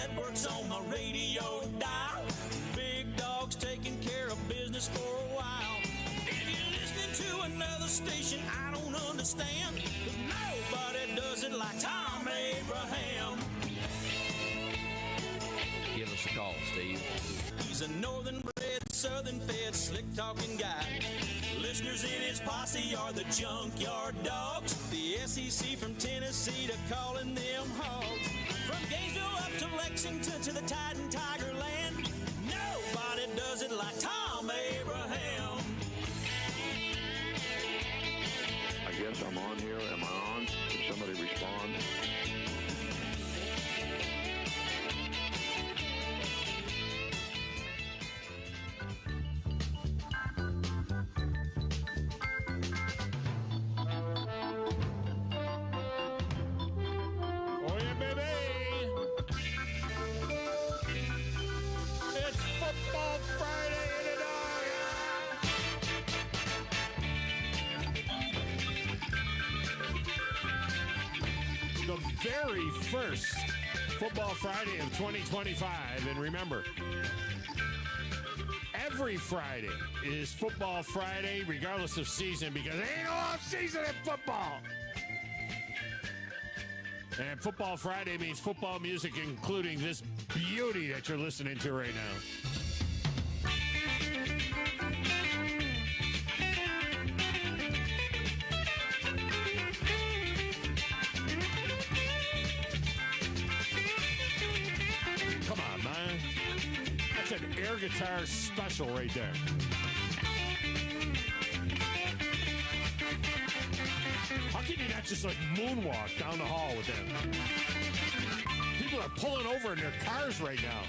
networks on my radio dial. Big dogs taking care of business for a while. If you're listening to another station I don't understand, 'cause nobody does it like Thom Abraham. Give us a call, Steve. He's a northern-bred, southern-fed, slick-talking guy. Listeners in his posse are the junkyard dogs. The SEC from Tennessee to calling them hogs. From Gainesville up to Lexington to the Tide and Tiger Land, nobody does it like Thom Abraham. I guess I'm on here. Am I on? Can somebody respond? Very first Football Friday of 2025. And remember, every Friday is Football Friday, regardless of season, because there ain't no off season in football. And Football Friday means football music, including this beauty that you're listening to right now. That's an air guitar special right there. How can you not just like moonwalk down the hall with that? People are pulling over in their cars right now.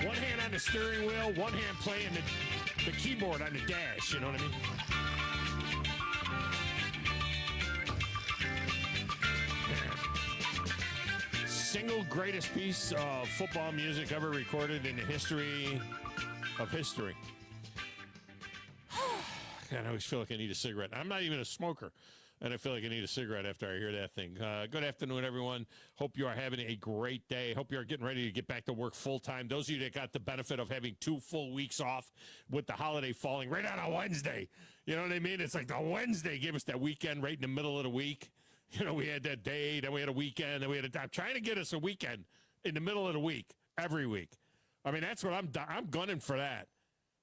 One hand on the steering wheel, one hand playing the keyboard on the dash, you know what I mean? Single greatest piece of football music ever recorded in the history of history. God, I always feel like I need a cigarette. I'm not even a smoker, and I feel like I need a cigarette after I hear that thing. Good afternoon, everyone. Hope you are having a great day. Hope you are getting ready to get back to work full-time. Those of you that got the benefit of having 2 full weeks off with the holiday falling right on a Wednesday. You know what I mean? It's like the Wednesday gave us that weekend right in the middle of the week. You know, we had that day, then we had a weekend, then we had I'm trying to get us a weekend in the middle of the week, every week. I mean, that's what I'm gunning for that.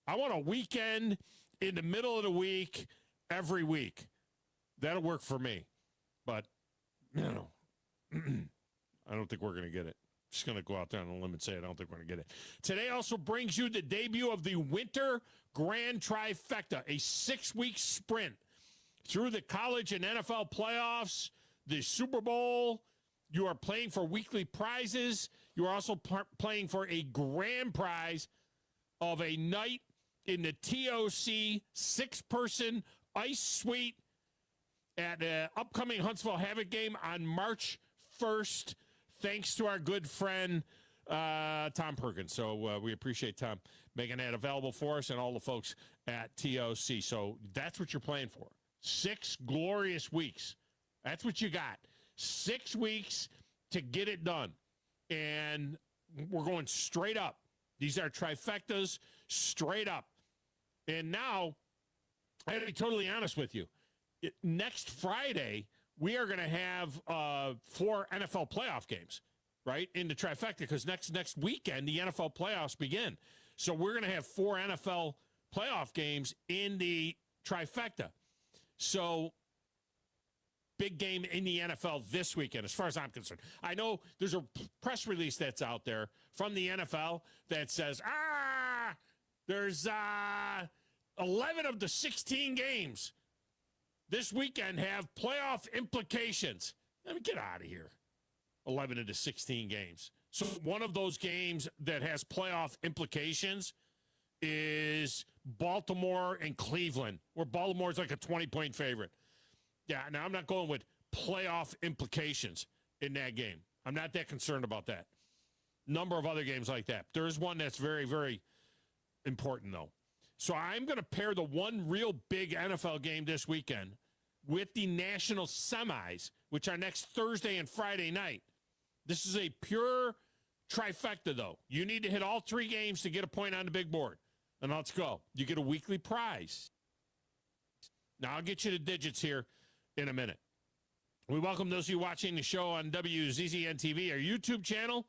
I want a weekend in the middle of the week, every week. That'll work for me. But, you know, I don't think we're going to get it. Just going to go out there on a limb and say I don't think we're going to get it. Today also brings you the debut of the Winter Grand Trifecta, a 6-week sprint through the college and NFL playoffs, the Super Bowl. You are playing for weekly prizes. You are also playing for a grand prize of a night in the TOC 6-person ice suite at the upcoming Huntsville Havoc game on March 1st, thanks to our good friend Tom Perkins. So we appreciate Tom making that available for us and all the folks at TOC. So that's what you're playing for. 6 glorious weeks. That's what you got. 6 weeks to get it done. And we're going straight up. These are trifectas straight up. And now, I got to be totally honest with you. Next Friday, we are going to have 4 NFL playoff games, right, in the trifecta, because next weekend, the NFL playoffs begin. So we're going to have 4 NFL playoff games in the trifecta. So, big game in the NFL this weekend, as far as I'm concerned. I know there's a press release that's out there from the NFL that says, there's 11 of the 16 games this weekend have playoff implications. Let me get out of here. 11 of the 16 games. So, one of those games that has playoff implications is Baltimore and Cleveland, where Baltimore's like a 20-point favorite. Yeah, now I'm not going with playoff implications in that game. I'm not that concerned about that. Number of other games like that. There's one that's very, very important, though. So I'm going to pair the one real big NFL game this weekend with the national semis, which are next Thursday and Friday night. This is a pure trifecta, though. You need to hit all 3 games to get a point on the big board. And let's go. You get a weekly prize. Now, I'll get you the digits here in a minute. We welcome those of you watching the show on WZZN TV, our YouTube channel,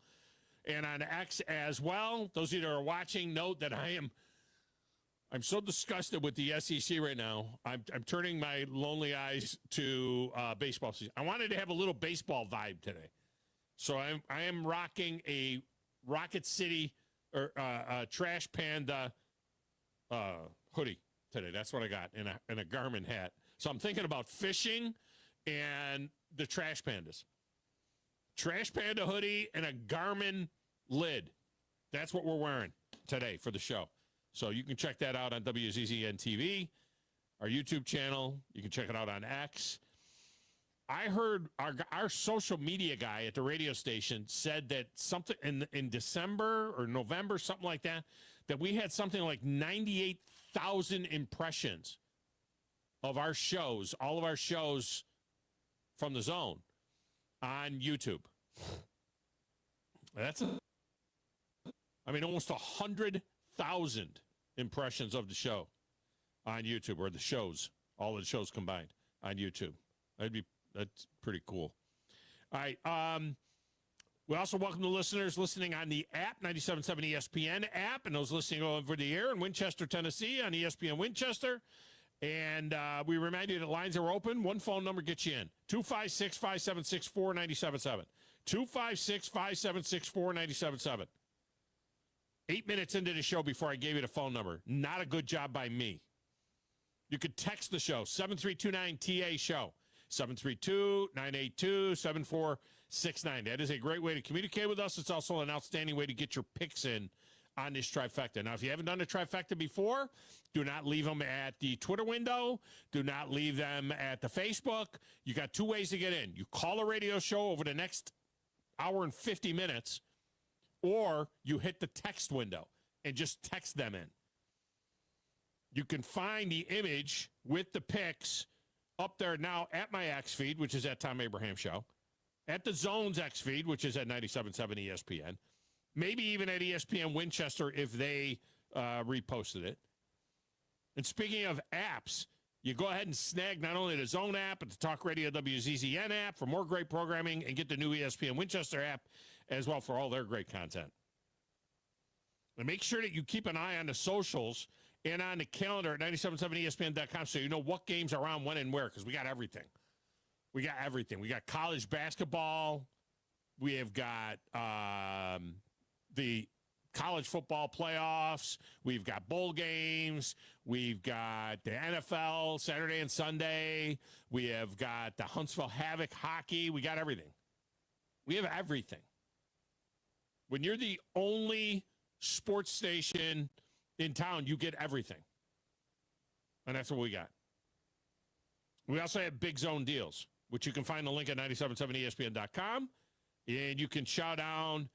and on X as well. Those of you that are watching, note that I'm so disgusted with the SEC right now. I'm turning my lonely eyes to baseball season. I wanted to have a little baseball vibe today. So I am rocking a Rocket City or Trash Panda hoodie today. That's what I got, in a Garmin hat. So I'm thinking about fishing and the Trash Pandas. Trash Panda hoodie and a Garmin lid. That's what we're wearing today for the show. So you can check that out on WZZN TV, our YouTube channel. You can check it out on X. I heard our social media guy at the radio station said that something in December or November, something like that, that we had something like 98,000 impressions of our shows, all of our shows from the zone on YouTube. Almost 100,000 impressions of the show on YouTube, or the shows, all of the shows combined on YouTube. That's pretty cool. All right. We also welcome the listeners listening on the app, 97.7 ESPN app, and those listening over the air in Winchester, Tennessee on ESPN Winchester. And we remind you that lines are open. One phone number gets you in, 256-576-4977. 256-576-4977. 8 minutes into the show before I gave you the phone number. Not a good job by me. You could text the show, 732-9TA-SHOW, 732-982-7469. That is a great way to communicate with us. It's also an outstanding way to get your picks in on this trifecta. Now, if you haven't done the trifecta before, do not leave them at the Twitter window. Do not leave them at the Facebook. You got 2 ways to get in. You call a radio show over the next hour and 50 minutes, or you hit the text window and just text them in. You can find the image with the picks up there now at my X feed, which is at Thom Abraham Show, at the Zone's X feed, which is at 97.7 ESPN, maybe even at ESPN Winchester if they reposted it. And speaking of apps, you go ahead and snag not only the Zone app, but the Talk Radio WZZN app for more great programming, and get the new ESPN Winchester app as well for all their great content. And make sure that you keep an eye on the socials and on the calendar at 977ESPN.com so you know what games are on, when, and where, because we got everything. We got everything. We got college basketball. We have got the college football playoffs. We've got bowl games. We've got the NFL Saturday and Sunday. We have got the Huntsville Havoc hockey. We got everything. We have everything. When you're the only sports station in town, you get everything. And that's what we got. We also have Big Zone deals, which you can find the link at 977ESPN.com. And you can shout down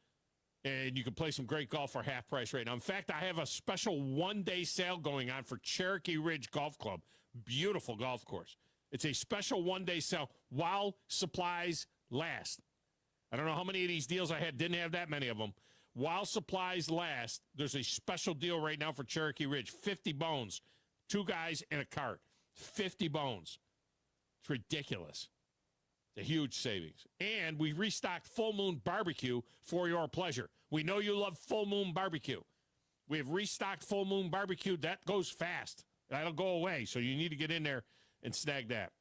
and you can play some great golf for half price right now. In fact, I have a special one-day sale going on for Cherokee Ridge Golf Club. Beautiful golf course. It's a special one-day sale while supplies last. I don't know how many of these deals I had. Didn't have that many of them. While supplies last, there's a special deal right now for Cherokee Ridge. 50 bones. 2 guys in a cart. 50 bones. It's ridiculous. It's a huge savings. And we restocked Full Moon Barbecue for your pleasure. We know you love Full Moon Barbecue. We have restocked Full Moon Barbecue. That goes fast. That'll go away. So you need to get in there and snag that.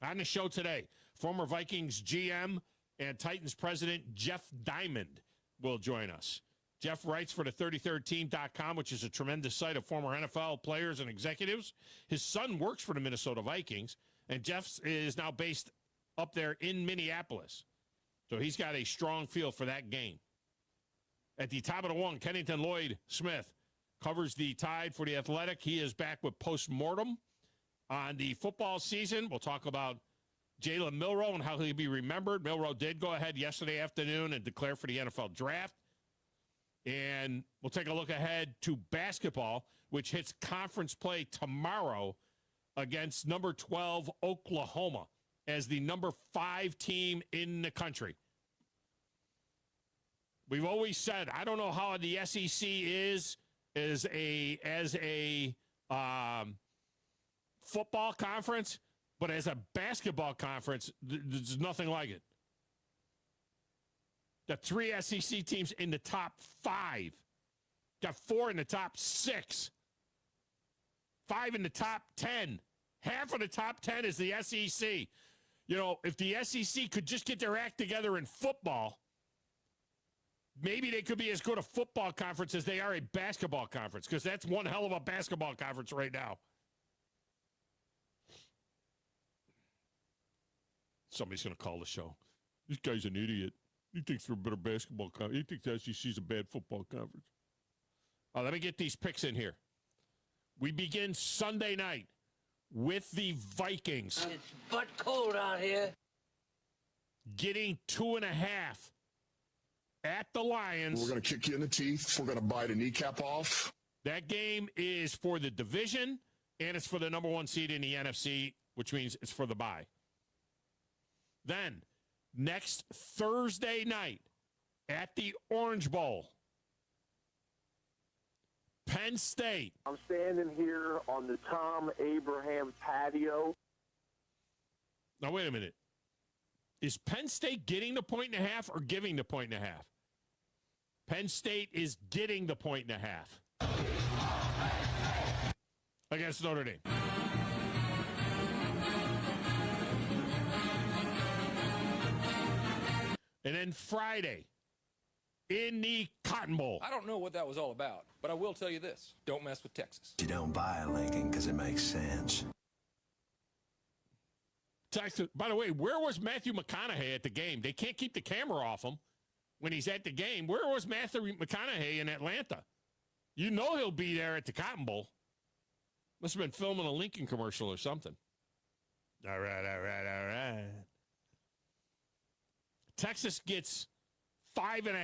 On the show today, former Vikings GM and Titans president Jeff Diamond will join us. Jeff writes for the 33rdteam.com, which is a tremendous site of former NFL players and executives. His son works for the Minnesota Vikings, and Jeff is now based up there in Minneapolis. So he's got a strong feel for that game. At the top of the one, Kennington Lloyd Smith covers the Tide for the Athletic. He is back with postmortem on the football season. We'll talk about Jalen Milroe and how he'll be remembered. Milroe did go ahead yesterday afternoon and declare for the NFL draft. And we'll take a look ahead to basketball, which hits conference play tomorrow against number 12 Oklahoma as the number 5 team in the country. We've always said, I don't know how the SEC is as a football conference, but as a basketball conference, there's nothing like it. Got 3 SEC teams in the top 5. Got 4 in the top 6. 5 in the top 10. Half of the top 10 is the SEC. You know, if the SEC could just get their act together in football, maybe they could be as good a football conference as they are a basketball conference, because that's one hell of a basketball conference right now. Somebody's going to call the show. This guy's an idiot. He thinks they're a better basketball conference. He thinks the SEC is a bad football conference. Let me get these picks in here. We begin Sunday night with the Vikings. It's butt cold out here. Getting 2.5 at the Lions. We're going to kick you in the teeth. We're going to bite a kneecap off. That game is for the division, and it's for the number 1 seed in the NFC, which means it's for the bye. Then, next Thursday night at the Orange Bowl, Penn State. I'm standing here on the Thom Abraham patio. Now, wait a minute. Is Penn State getting the 1.5 or giving the 1.5? Penn State is getting the 1.5 against Notre Dame. And then Friday, in the Cotton Bowl. I don't know what that was all about, but I will tell you this. Don't mess with Texas. You don't buy a Lincoln because it makes sense. Texas. By the way, where was Matthew McConaughey at the game? They can't keep the camera off him when he's at the game. Where was Matthew McConaughey in Atlanta? You know he'll be there at the Cotton Bowl. Must have been filming a Lincoln commercial or something. All right. Texas gets 5.5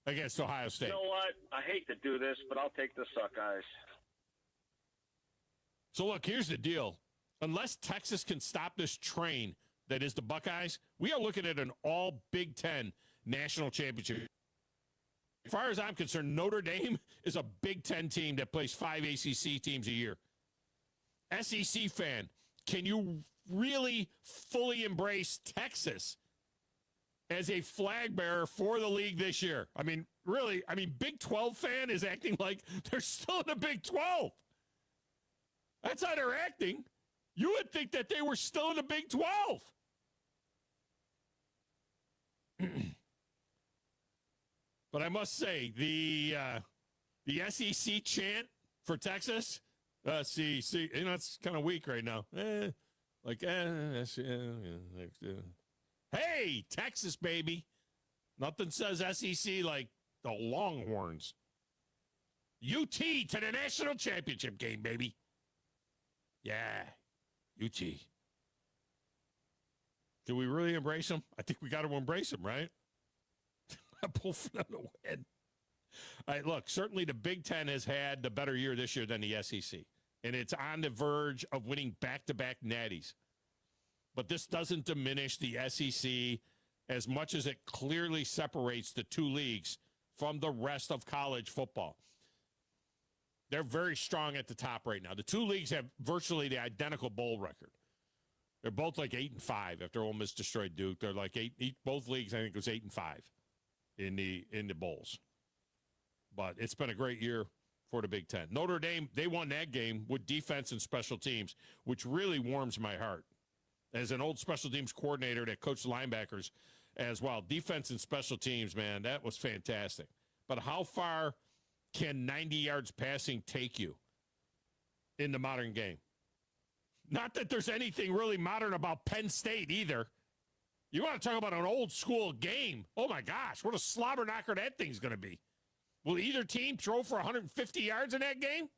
against Ohio State. You know what? I hate to do this, but I'll take the Suckeyes. So, look, here's the deal. Unless Texas can stop this train that is the Buckeyes, we are looking at an all Big Ten national championship. As far as I'm concerned, Notre Dame is a Big Ten team that plays 5 ACC teams a year. SEC fan, can you really fully embrace Texas as a flag bearer for the league this year? I mean, really, Big 12 fan is acting like they're still in the Big 12. That's how they're acting. You would think that they were still in the Big 12. But I must say, the SEC chant for Texas, it's kind of weak right now. Hey, Texas, baby. Nothing says SEC like the Longhorns. UT to the national championship game, baby. Yeah, UT. Do we really embrace them? I think we got to embrace them, right? Both of them to win. All right, look, certainly the Big Ten has had the better year this year than the SEC, and it's on the verge of winning back-to-back natties. But this doesn't diminish the SEC as much as it clearly separates the two leagues from the rest of college football. They're very strong at the top right now. The two leagues have virtually the identical bowl record. They're both like 8-5 after Ole Miss destroyed Duke. They're like both leagues, I think, was 8-5 in the bowls. But it's been a great year for the Big Ten. Notre Dame, they won that game with defense and special teams, which really warms my heart. As an old special teams coordinator that coached linebackers as well. Defense and special teams, man, that was fantastic. But how far can 90 yards passing take you in the modern game? Not that there's anything really modern about Penn State either. You want to talk about an old school game? Oh, my gosh, what a slobber knocker that thing's going to be. Will either team throw for 150 yards in that game?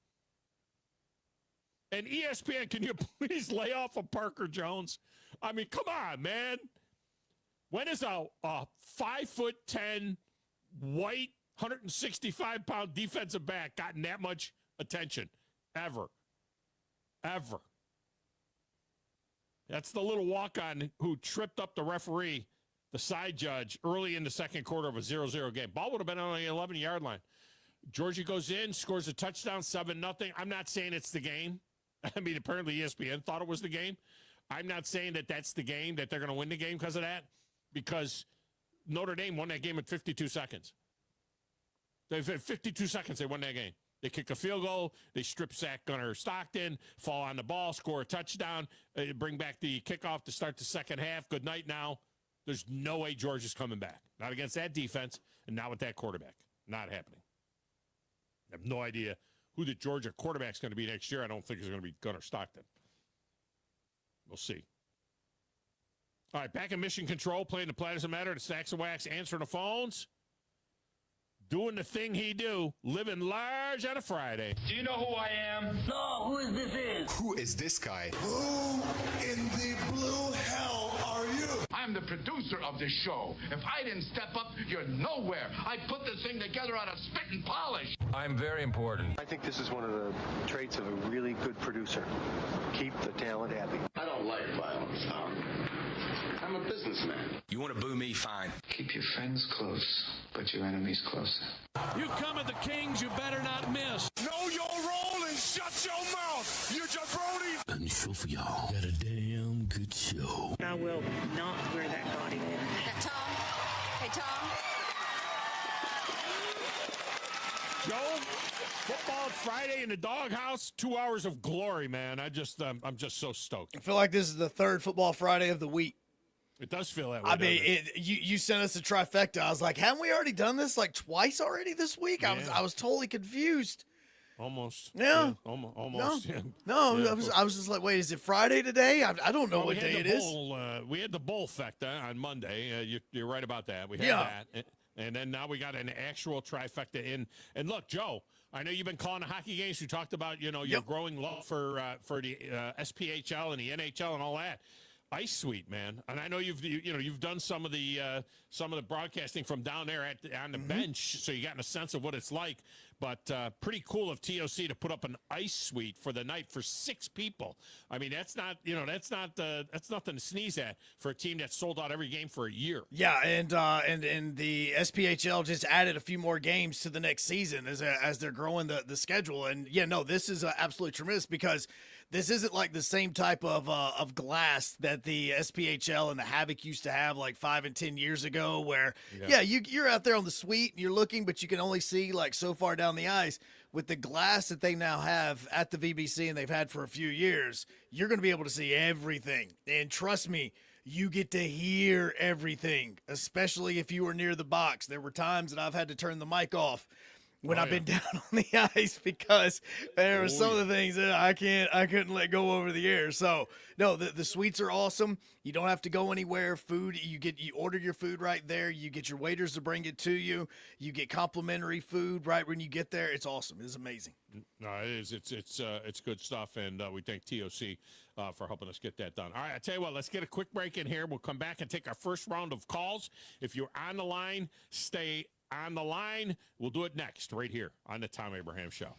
And ESPN, can you please lay off of Parker Jones? I mean, come on, man. When has a 5'10", white, 165-pound defensive back gotten that much attention? Ever. That's the little walk-on who tripped up the referee the side judge early in the second quarter of a 0-0 game. Ball would have been on the 11-yard line. Georgia goes in, scores a touchdown, 7-0. I'm not saying it's the game. I mean, apparently ESPN thought it was the game. I'm not saying that that's the game, that they're going to win the game because of that, because Notre Dame won that game in 52 seconds. They've had 52 seconds, they won that game. They kick a field goal, they strip sack Gunnar Stockton, fall on the ball, score a touchdown, bring back the kickoff to start the second half. Good night now. There's no way Georgia's coming back. Not against that defense, and not with that quarterback. Not happening. I have no idea who the Georgia quarterback's going to be next year. I don't think it's going to be Gunnar Stockton. We'll see. All right, back in mission control, playing the Play Doesn't Matter, the Stacks of Wax, answering the phones. Doing the thing he do, living large on a Friday. Do you know who I am? No, who is this? Who is this guy? Who in the blue hell are you? I'm the producer of this show. If I didn't step up, you're nowhere. I put this thing together out of spit and polish. I'm very important. I think this is one of the traits of a really good producer. Keep the talent happy. I don't like violence, Thom. I'm a businessman. You want to boo me? Fine. Keep your friends close, but your enemies closer. You come at the Kings, you better not miss. Know your role and shut your mouth, you jabroni! And show for y'all. Got a damn good show. I will not wear that gaudy one. Thom? Hey, Thom? Joe, football Friday in the doghouse, 2 hours of glory, man. I'm just so stoked. I feel like this is the third Football Friday of the week. It does feel that way. I mean, you sent us a trifecta. I was like, haven't we already done this like twice already this week? Yeah. I was totally confused. Almost. Yeah. Almost. No, Yeah. I was just like, wait, is it Friday today? I don't know what day it is. We had the bowl fecta on Monday. You're right about that. We had that. And then now we got an actual trifecta in. And look, Joe, I know you've been calling the hockey games. You talked about, your growing love for the SPHL and the NHL and all that. Ice Suite, man, and I know you've done some of the broadcasting from down there on the bench, so you got a sense of what it's like. But pretty cool of TOC to put up an Ice Suite for the night for 6 people. I mean, that's nothing to sneeze at for a team that sold out every game for a year. Yeah, and the SPHL just added a few more games to the next season as they're growing the schedule. And this is absolutely tremendous because this isn't like the same type of glass that the SPHL and the Havoc used to have like 5 and 10 years ago, where you're out there on the suite and you're looking, but you can only see like so far down the ice. With the glass that they now have at the VBC and they've had for a few years, you're going to be able to see everything. And trust me, you get to hear everything, especially if you were near the box. There were times that I've had to turn the mic off when I've been down on the ice because there were some of the things that I couldn't let go over the air. So no, the suites are awesome. You don't have to go anywhere. Food, you order your food right there. You get your waiters to bring it to you. You get complimentary food right when you get there. It's awesome. It's amazing. No, it is. It's good stuff, and we thank TOC for helping us get that done. All right, I tell you what, let's get a quick break in here. We'll come back and take our first round of calls. If you're on the line, stay on the line. We'll do it next, right here on the Thom Abraham Show.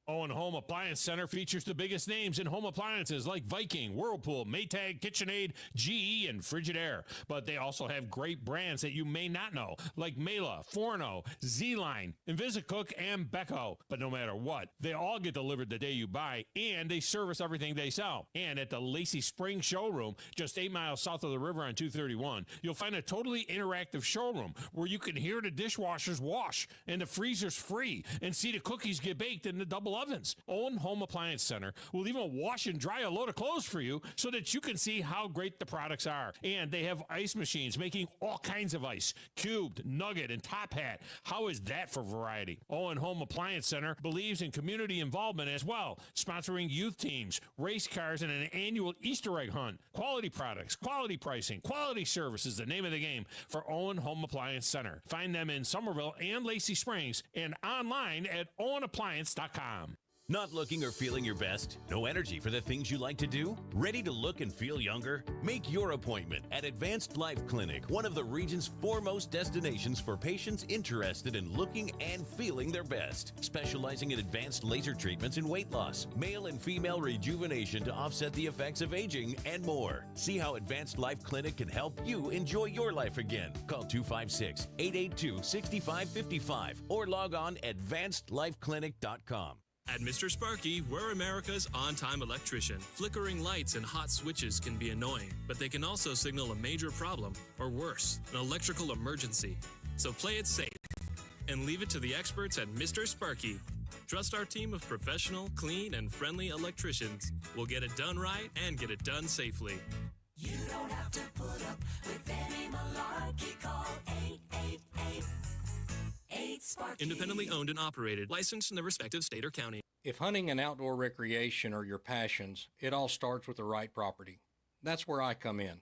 Owen Home Appliance Center features the biggest names in home appliances like Viking, Whirlpool, Maytag, KitchenAid, GE, and Frigidaire. But they also have great brands that you may not know, like Mela, Forno, Z-Line, Invisicook, and Beko. But no matter what, they all get delivered the day you buy, and they service everything they sell. And at the Lacey Springs showroom, just 8 miles south of the river on 231, you'll find a totally interactive showroom where you can hear the dishwashers wash, and the freezer's free, and see the cookies get baked in the double ovens. Owen Home Appliance Center will even wash and dry a load of clothes for you so that you can see how great the products are. And they have ice machines making all kinds of ice, cubed, nugget, and top hat. How is that for variety? Owen Home Appliance Center believes in community involvement as well, sponsoring youth teams, race cars, and an annual Easter egg hunt. Quality products, quality pricing, quality service is the name of the game for Owen Home Appliance Center. Find them in Somerville and Lacey Springs and online at owenappliance.com. Not looking or feeling your best? No energy for the things you like to do? Ready to look and feel younger? Make your appointment at Advanced Life Clinic, one of the region's foremost destinations for patients interested in looking and feeling their best. Specializing in advanced laser treatments and weight loss, male and female rejuvenation to offset the effects of aging, and more. See how Advanced Life Clinic can help you enjoy your life again. Call 256-882-6555 or log on advancedlifeclinic.com. At Mr. Sparky, we're America's on-time electrician. Flickering lights and hot switches can be annoying, but they can also signal a major problem, or worse, an electrical emergency. So play it safe and leave it to the experts at Mr. Sparky. Trust our team of professional, clean, and friendly electricians. We'll get it done right and get it done safely. You don't have to put up with any malarkey. Call 888-8-SPARKY. Independently owned and operated, licensed in the respective state or county. If hunting and outdoor recreation are your passions, it all starts with the right property. That's where I come in.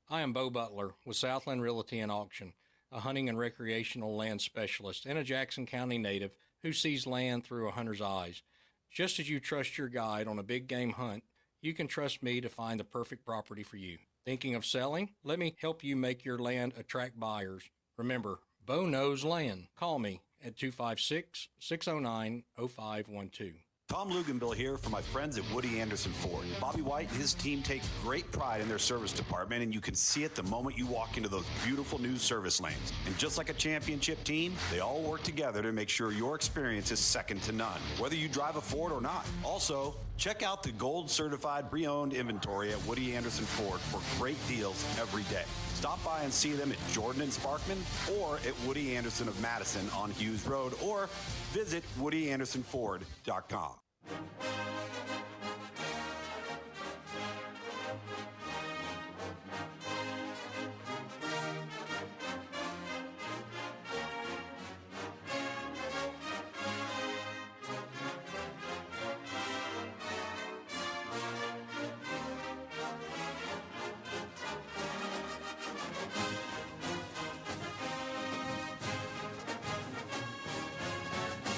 I am Bo Butler with Southland Realty and Auction, a hunting and recreational land specialist and a Jackson County native who sees land through a hunter's eyes. Just as you trust your guide on a big game hunt, you can trust me to find the perfect property for you. Thinking of selling? Let me help you make your land attract buyers. Remember, Bo knows land. Call me at 256-609-0512. Tom Luganbill here for my friends at Woody Anderson Ford. Bobby White and his team take great pride in their service department, and you can see it the moment you walk into those beautiful new service lanes. And just like a championship team, they all work together to make sure your experience is second to none, whether you drive a Ford or not. Also, check out the gold certified pre-owned inventory at Woody Anderson Ford for great deals every day. Stop by and see them at Jordan and Sparkman or at Woody Anderson of Madison on Hughes Road, or visit WoodyAndersonFord.com.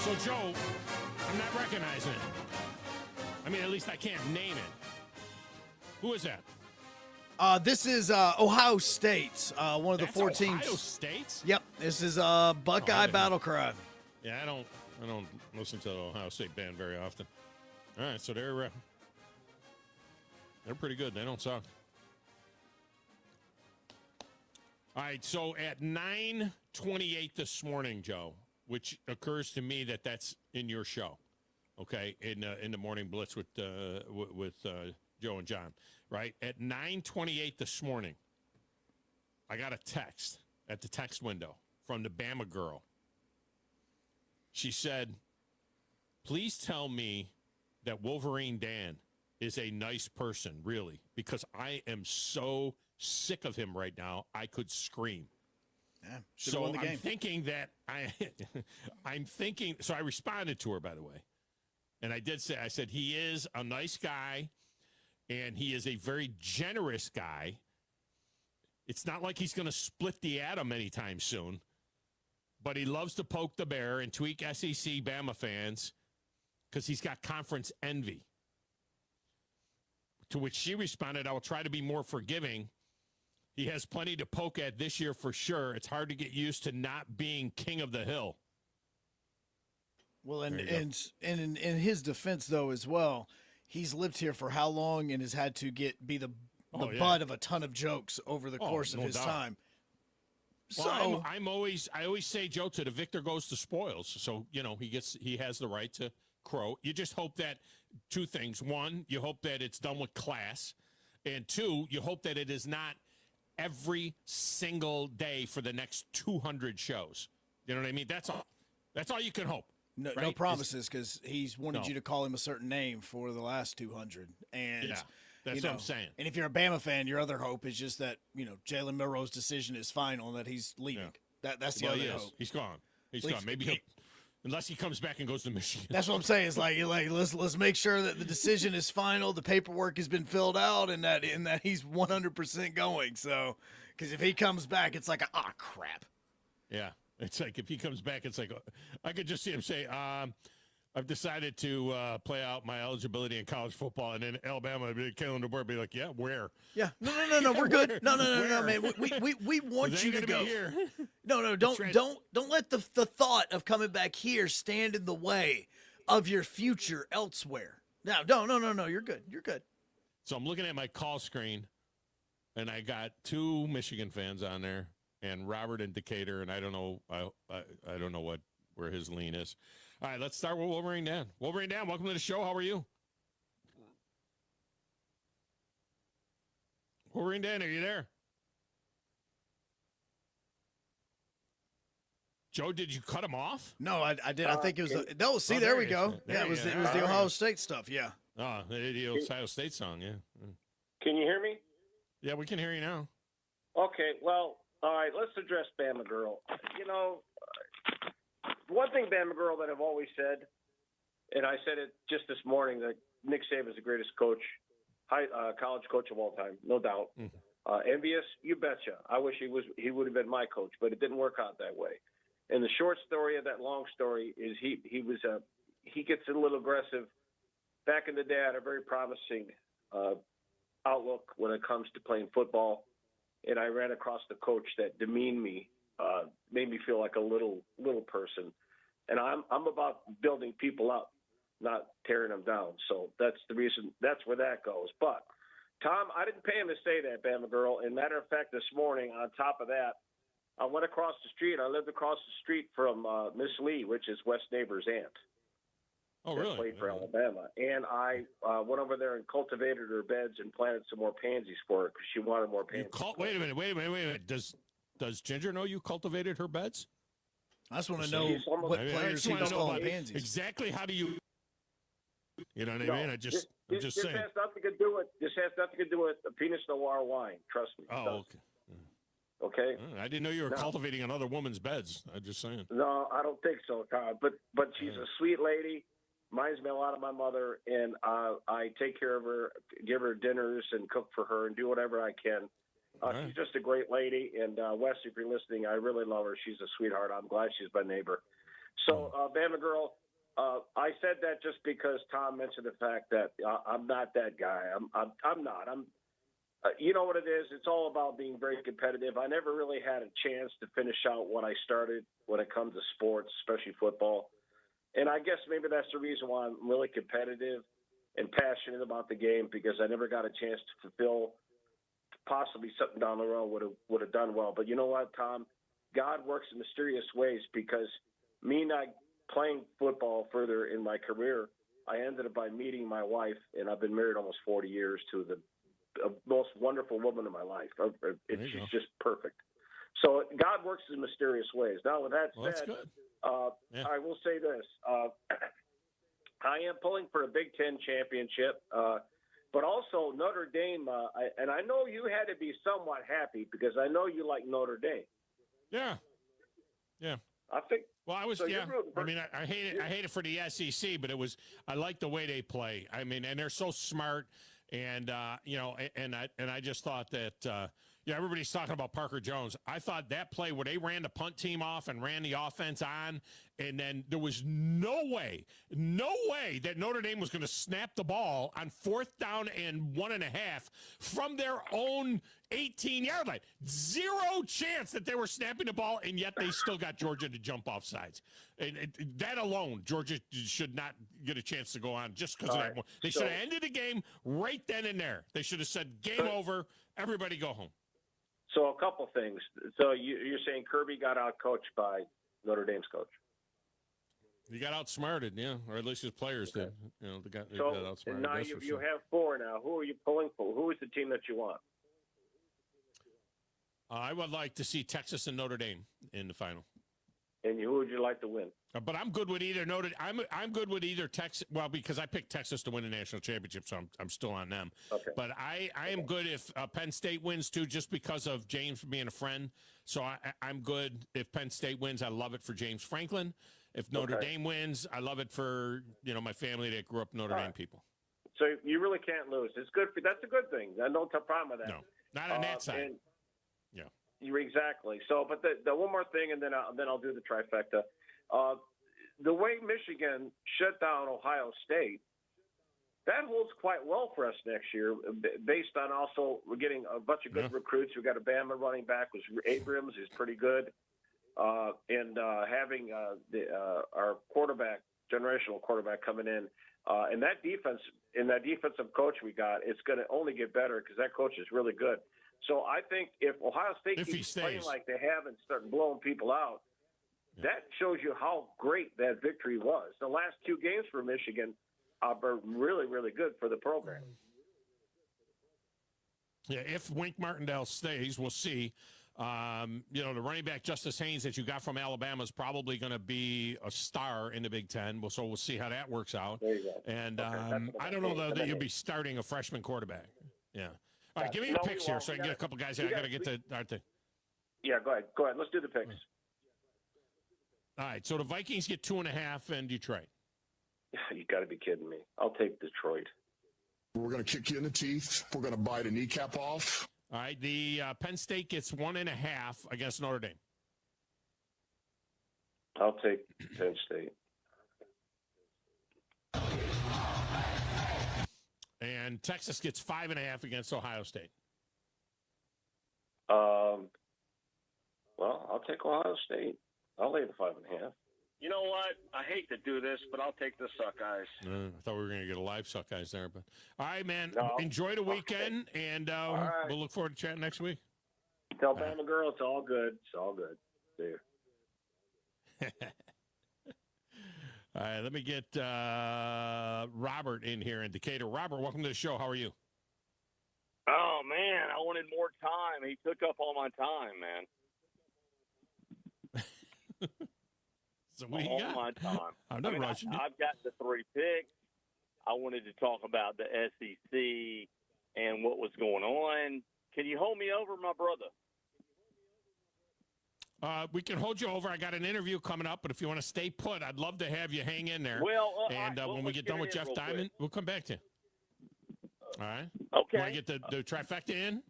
So, Joe, I'm not recognizing it. I mean, at least I can't name it. Who is that? This is Ohio State, one of the four teams. Ohio State? Yep, this is Buckeye Battle Cry. Yeah, I don't listen to the Ohio State band very often. All right, so they're pretty good. They don't suck. All right, so at 9:28 this morning, Joe, which occurs to me that's in your show, okay, in the morning blitz with Joe and John, right? At 9:28 this morning, I got a text at the text window from the Bama girl. She said, "Please tell me that Wolverine Dan is a nice person, really, because I am so sick of him right now, I could scream." Yeah, so I'm thinking that I'm thinking. So I responded to her, by the way, and I said he is a nice guy, and he is a very generous guy. It's not like he's going to split the atom anytime soon, but he loves to poke the bear and tweak SEC Bama fans because he's got conference envy. To which she responded, "I will try to be more forgiving. He has plenty to poke at this year for sure. It's hard to get used to not being king of the hill." Well, and in his defense, though, as well, he's lived here for how long and has had to be the butt of a ton of jokes over the course of his time. Well, I always say, Joe, to the victor goes the spoils. So, he has the right to crow. You just hope that two things. One, you hope that it's done with class. And two, you hope that it is not every single day for the next 200 shows. You know what I mean? That's all you can hope. No, right? No promises, because he's wanted you to call him a certain name for the last 200. And yeah, that's what I'm saying. And if you're a Bama fan, your other hope is just that, Jalen Milroe's decision is final and that he's leaving. Yeah. That's the other hope. He's gone. He's gone. Maybe unless he comes back and goes to Michigan. That's what I'm saying. It's like let's make sure that the decision is final, the paperwork has been filled out, and that he's 100% going. So, because if he comes back, it's like crap. Yeah, it's like if he comes back, it's like I could just see him say, I've decided to play out my eligibility in college football, and in Alabama, Kalen DeBoer be like, "Yeah, where? Yeah, no, we're good. No, man. We want you to go. Here. No, don't let the thought of coming back here stand in the way of your future elsewhere. No, you're good. You're good. So I'm looking at my call screen, and I got 2 Michigan fans on there, and Robert in Decatur, and I don't know, I don't know where his lean is. All right, let's start with Wolverine Dan. Wolverine Dan, welcome to the show. How are you? Wolverine Dan, are you there? Joe, did you cut him off? No, I did. I think it was. See, there we go. Yeah, it was the Ohio State stuff. Yeah. Oh, the Ohio State song. Yeah. Can you hear me? Yeah, we can hear you now. Okay. Well, all right. Let's address Bama Girl. One thing, Bama Girl, that I've always said, and I said it just this morning, that Nick Saban's the greatest college coach of all time, no doubt. Mm-hmm. Envious? You betcha. I wish he would have been my coach, but it didn't work out that way. And the short story of that long story is he gets a little aggressive. Back in the day, I had a very promising outlook when it comes to playing football, and I ran across the coach that demeaned me, made me feel like a little person. And I'm about building people up, not tearing them down. So that's the reason. That's where that goes. But Thom, I didn't pay him to say that, Bama Girl. And matter of fact, this morning, on top of that, I went across the street. I lived across the street from Miss Lee, which is Wes Neighbor's aunt. Oh, really? Played for Alabama. And I went over there and cultivated her beds and planted some more pansies for her because she wanted more pansies. Wait a minute. Does Ginger know you cultivated her beds? I just want to know what players he was calling pansies. Exactly how do you... You know what I mean? I'm just saying. This has nothing to do with a Pinot Noir wine. Trust me. Oh, okay. Okay. I didn't know you were cultivating another woman's beds. I'm just saying. No, I don't think so, Todd. But she's a sweet lady. Reminds me a lot of my mother, and I take care of her, give her dinners, and cook for her, and do whatever I can. She's just a great lady, and Wes, if you're listening, I really love her. She's a sweetheart. I'm glad she's my neighbor. So, Bama Girl, I said that just because Thom mentioned the fact that I'm not that guy. I'm not. You know what it is? It's all about being very competitive. I never really had a chance to finish out what I started when it comes to sports, especially football. And I guess maybe that's the reason why I'm really competitive and passionate about the game, because I never got a chance to fulfill possibly something down the road would have done well. But you know what, Thom? God works in mysterious ways, because me not playing football further in my career, I ended up by meeting my wife, and I've been married almost 40 years to the most wonderful woman in my life. She's just perfect. So God works in mysterious ways. Now, with that said, I will say this. I am pulling for a Big Ten championship, but also Notre Dame. And I know you had to be somewhat happy, because I know you like Notre Dame. Yeah. I think. Well, I was. So yeah. I mean, I hate it. I hate it for the SEC, but I like the way they play. I mean, and they're so smart. And and I just thought that everybody's talking about Parker Jones. I thought that play where they ran the punt team off and ran the offense on, and then there was no way that Notre Dame was going to snap the ball on 4th down and 1.5 from their own 18-yard line. Zero chance that they were snapping the ball, and yet they still got Georgia to jump off sides. And that alone, Georgia should not get a chance to go on just because of that one. They should have ended the game right then and there. They should have said, game over, everybody go home. So a couple things. So you're saying Kirby got out-coached by Notre Dame's coach? He got outsmarted, yeah, or at least his players did. They got outsmarted. Now you have 4 now. Who are you pulling for? Who is the team that you want? I would like to see Texas and Notre Dame in the final. And who would you like to win? But I'm good with either I'm good with either Texas. Well, because I picked Texas to win the national championship, so I'm still on them. Okay. But I am good if Penn State wins too, just because of James being a friend. So I'm good if Penn State wins. I love it for James Franklin. If Notre Dame wins, I love it for my family that grew up Notre Dame people. So you really can't lose. It's good. That's a good thing. I don't have a problem with that. No, not on that side. Yeah. You're exactly. So, but the one more thing, and then I'll do the trifecta. the way Michigan shut down Ohio State, that holds quite well for us next year, based on also we're getting a bunch of good recruits. We've got a Bama running back, was Abrams, who's pretty good, and having our quarterback, generational quarterback, coming in, and that defense, and that defensive coach we got, it's going to only get better because that coach is really good. So I think if Ohio State keeps playing like they have and start blowing people out, that shows you how great that victory was. The last two games for Michigan are really, really good for the program. Yeah, if Wink Martindale stays, we'll see. The running back Justice Haynes that you got from Alabama is probably going to be a star in the Big Ten. So we'll see how that works out. There you go. And Okay, I don't know though that you'll be starting a freshman quarterback. Yeah. All right, give me your picks here so I can get a couple guys. I got to get to our thing. Yeah, go ahead. Go ahead. Let's do the picks. All right, so the Vikings get 2.5 in Detroit. You got to be kidding me. I'll take Detroit. We're going to kick you in the teeth. We're going to bite a kneecap off. All right, the Penn State gets 1.5 against Notre Dame. I'll take Penn State. And Texas gets 5.5 against Ohio State. Well, I'll take Ohio State. I'll lay the 5.5. You know what? I hate to do this, but I'll take the Suckeyes. I thought we were going to get a live Suckeyes there, but all right, man. No. Enjoy the weekend, and we'll look forward to chatting next week. Tell Bama girl it's all good. It's all good. See you. All right, let me get Robert in here in Decatur. Robert, welcome to the show. How are you? Oh, man, I wanted more time. He took up all my time, man. So what do you got? All my time. I'm not rushing you. I've got the 3 picks. I wanted to talk about the SEC and what was going on. Can you hold me over, my brother? We can hold you over. I got an interview coming up, but if you want to stay put, I'd love to have you hang in there. Well, when we get done with Jeff Diamond, we'll come back to you. All right? Okay. Want to get the trifecta in?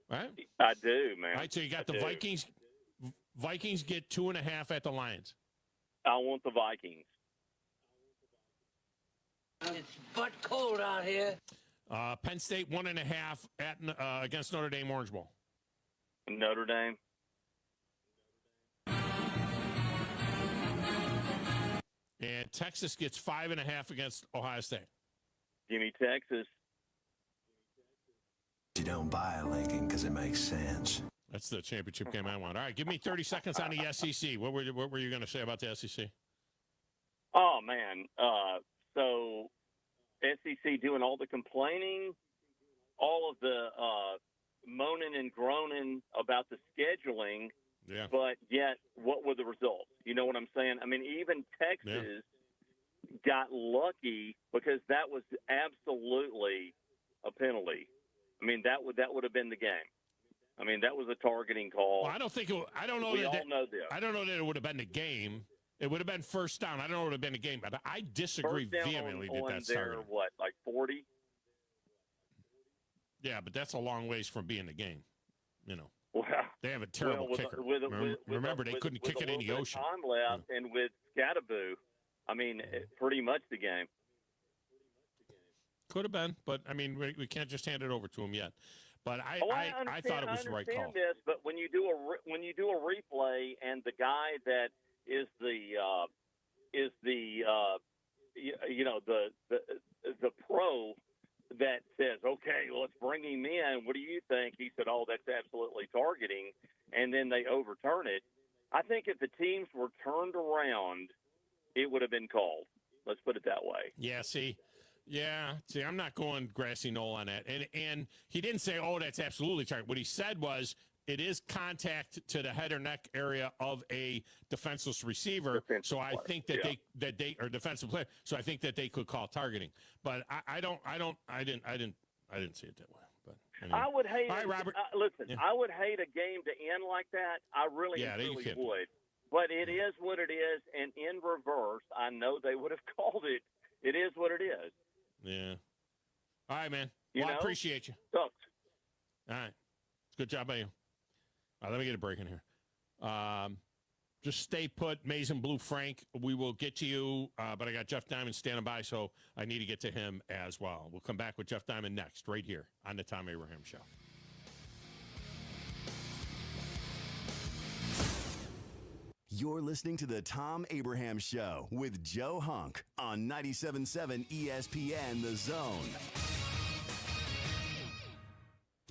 All right? I do, man. All right, so you got the Vikings. Vikings get 2.5 at the Lions. I want the Vikings. It's butt cold out here. Penn State 1.5 at against Notre Dame Orange Bowl. Notre Dame. And Texas gets 5.5 against Ohio State. Give me Texas. You don't buy a Lincoln because it makes sense. That's the championship game I want. All right, give me 30 seconds on the SEC. What were you going to say about the SEC? Oh, man. So SEC doing all the complaining, all of the moaning and groaning about the scheduling, but yet what were the results? You know what I'm saying? I mean, even Texas got lucky because that was absolutely a penalty. I mean, that would have been the game. I mean, that was a targeting call. Well, I don't think I don't know. We all know this. I don't know that it would have been the game. It would have been first down. I don't know it would have been the game, but I disagree vehemently that that's targeting. What, like 40? Yeah, but that's a long ways from being the game. You know, well, they have a terrible kicker. Remember, they couldn't kick it in the ocean. Time left, and with Scattaboo, I mean, pretty much the game. Could have been, but I mean, we can't just hand it over to him yet. But I thought it was the right call. I understand this, but when you do a replay and the guy that is the pro that says, okay, well, let's bring him in. What do you think? He said, oh, that's absolutely targeting, and then they overturn it. I think if the teams were turned around, it would have been called. Let's put it that way. Yeah. See, I'm not going grassy knoll on that. And he didn't say, oh, that's absolutely targeting. What he said was, it is contact to the head or neck area of a defenseless receiver. So I think that they or defensive player. So I think that they could call targeting. But I didn't see it that way. But anyway. I would hate. All right, Robert. Listen, I would hate a game to end like that. I really would. But it is what it is, and in reverse, I know they would have called it. It is what it is. Yeah. All right, man. I appreciate you. Sucks. All right. Good job by you. Let me get a break in here. Just stay put, Maize and Blue Frank. We will get to you, but I got Jeff Diamond standing by, so I need to get to him as well. We'll come back with Jeff Diamond next, right here on the Thom Abraham Show. You're listening to the Thom Abraham Show with Joe Hunk on 97.7 ESPN The Zone.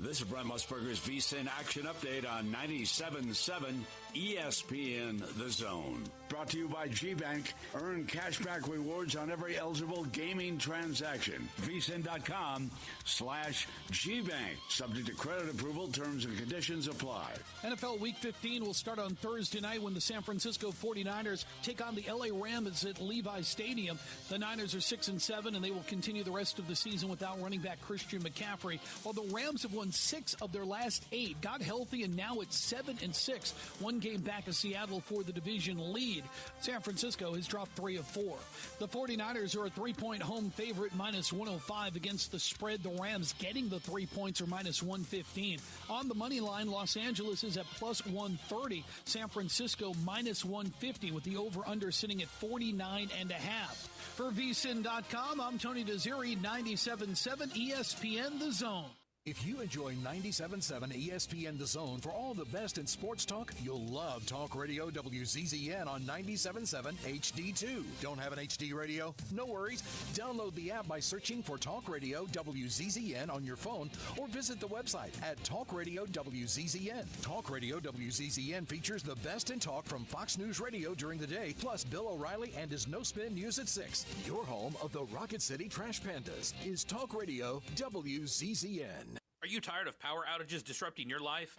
This is Brent Musburger's VSiN Action Update on 97.7 ESPN The Zone. Brought to you by G-Bank. Earn cashback rewards on every eligible gaming transaction. VSiN.com/GBank. Subject to credit approval. Terms and conditions apply. NFL Week 15 will start on Thursday night when the San Francisco 49ers take on the LA Rams at Levi's Stadium. The Niners are 6-7, and they will continue the rest of the season without running back Christian McCaffrey, while the Rams have won 6 of their last 8, got healthy, and now it's 7-6. One game back of Seattle for the division lead. San Francisco has dropped 3 of 4. The 49ers are a 3-point home favorite, -105 against the spread. The Rams getting the 3 points are -115. On the money line, Los Angeles is at +130. San Francisco -150 with the over-under sitting at 49.5. For VSiN.com, I'm Tony Desiri, 97.7 ESPN The Zone. If you enjoy 97.7 ESPN The Zone for all the best in sports talk, you'll love Talk Radio WZZN on 97.7 HD2. Don't have an HD radio? No worries. Download the app by searching for Talk Radio WZZN on your phone or visit the website at Talk Radio WZZN. Talk Radio WZZN features the best in talk from Fox News Radio during the day, plus Bill O'Reilly and his No Spin News at 6. Your home of the Rocket City Trash Pandas is Talk Radio WZZN. Are you tired of power outages disrupting your life?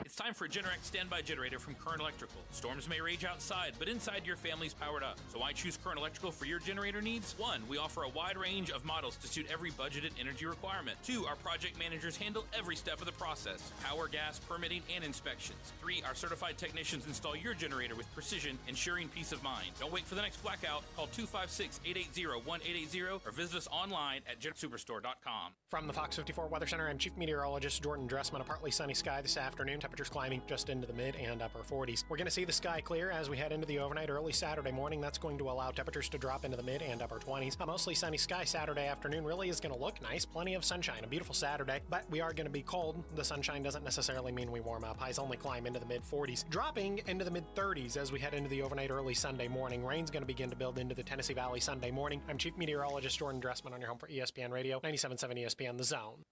It's time for a Generac standby generator from Current Electrical. Storms may rage outside, but inside your family's powered up. So why choose Current Electrical for your generator needs? 1, we offer a wide range of models to suit every budgeted energy requirement. 2, our project managers handle every step of the process: power, gas, permitting, and inspections. 3, our certified technicians install your generator with precision, ensuring peace of mind. Don't wait for the next blackout. Call 256-880-1880 or visit us online at GenSuperstore.com. From the Fox 54 Weather Center, I'm Chief Meteorologist Jordan Dressman. A partly sunny sky this afternoon. Temperatures climbing just into the mid and upper 40s. We're going to see the sky clear as we head into the overnight early Saturday morning. That's going to allow temperatures to drop into the mid and upper 20s. A mostly sunny sky Saturday afternoon really is going to look nice. Plenty of sunshine. A beautiful Saturday, but we are going to be cold. The sunshine doesn't necessarily mean we warm up. Highs only climb into the mid 40s, dropping into the mid 30s as we head into the overnight early Sunday morning. Rain's going to begin to build into the Tennessee Valley Sunday morning. I'm Chief Meteorologist Jordan Dressman on your home for ESPN Radio, 97.7 ESPN The Zone.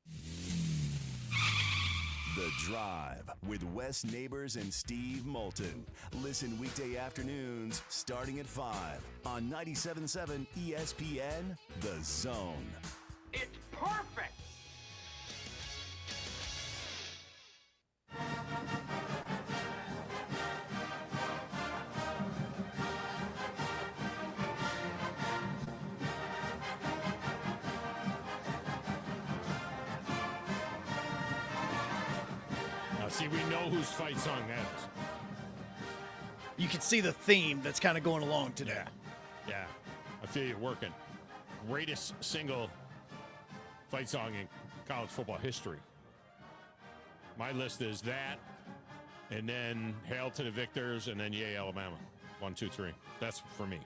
The Drive with Wes Neighbors and Steve Moulton. Listen weekday afternoons starting at 5 on 97.7 ESPN The Zone. It's perfect! See, we know whose fight song that is. You can see the theme that's kind of going along today. Yeah. I feel you working. Greatest single fight song in college football history. My list is that, and then Hail to the Victors, and then Yay, Alabama. 1, 2, 3. That's for me.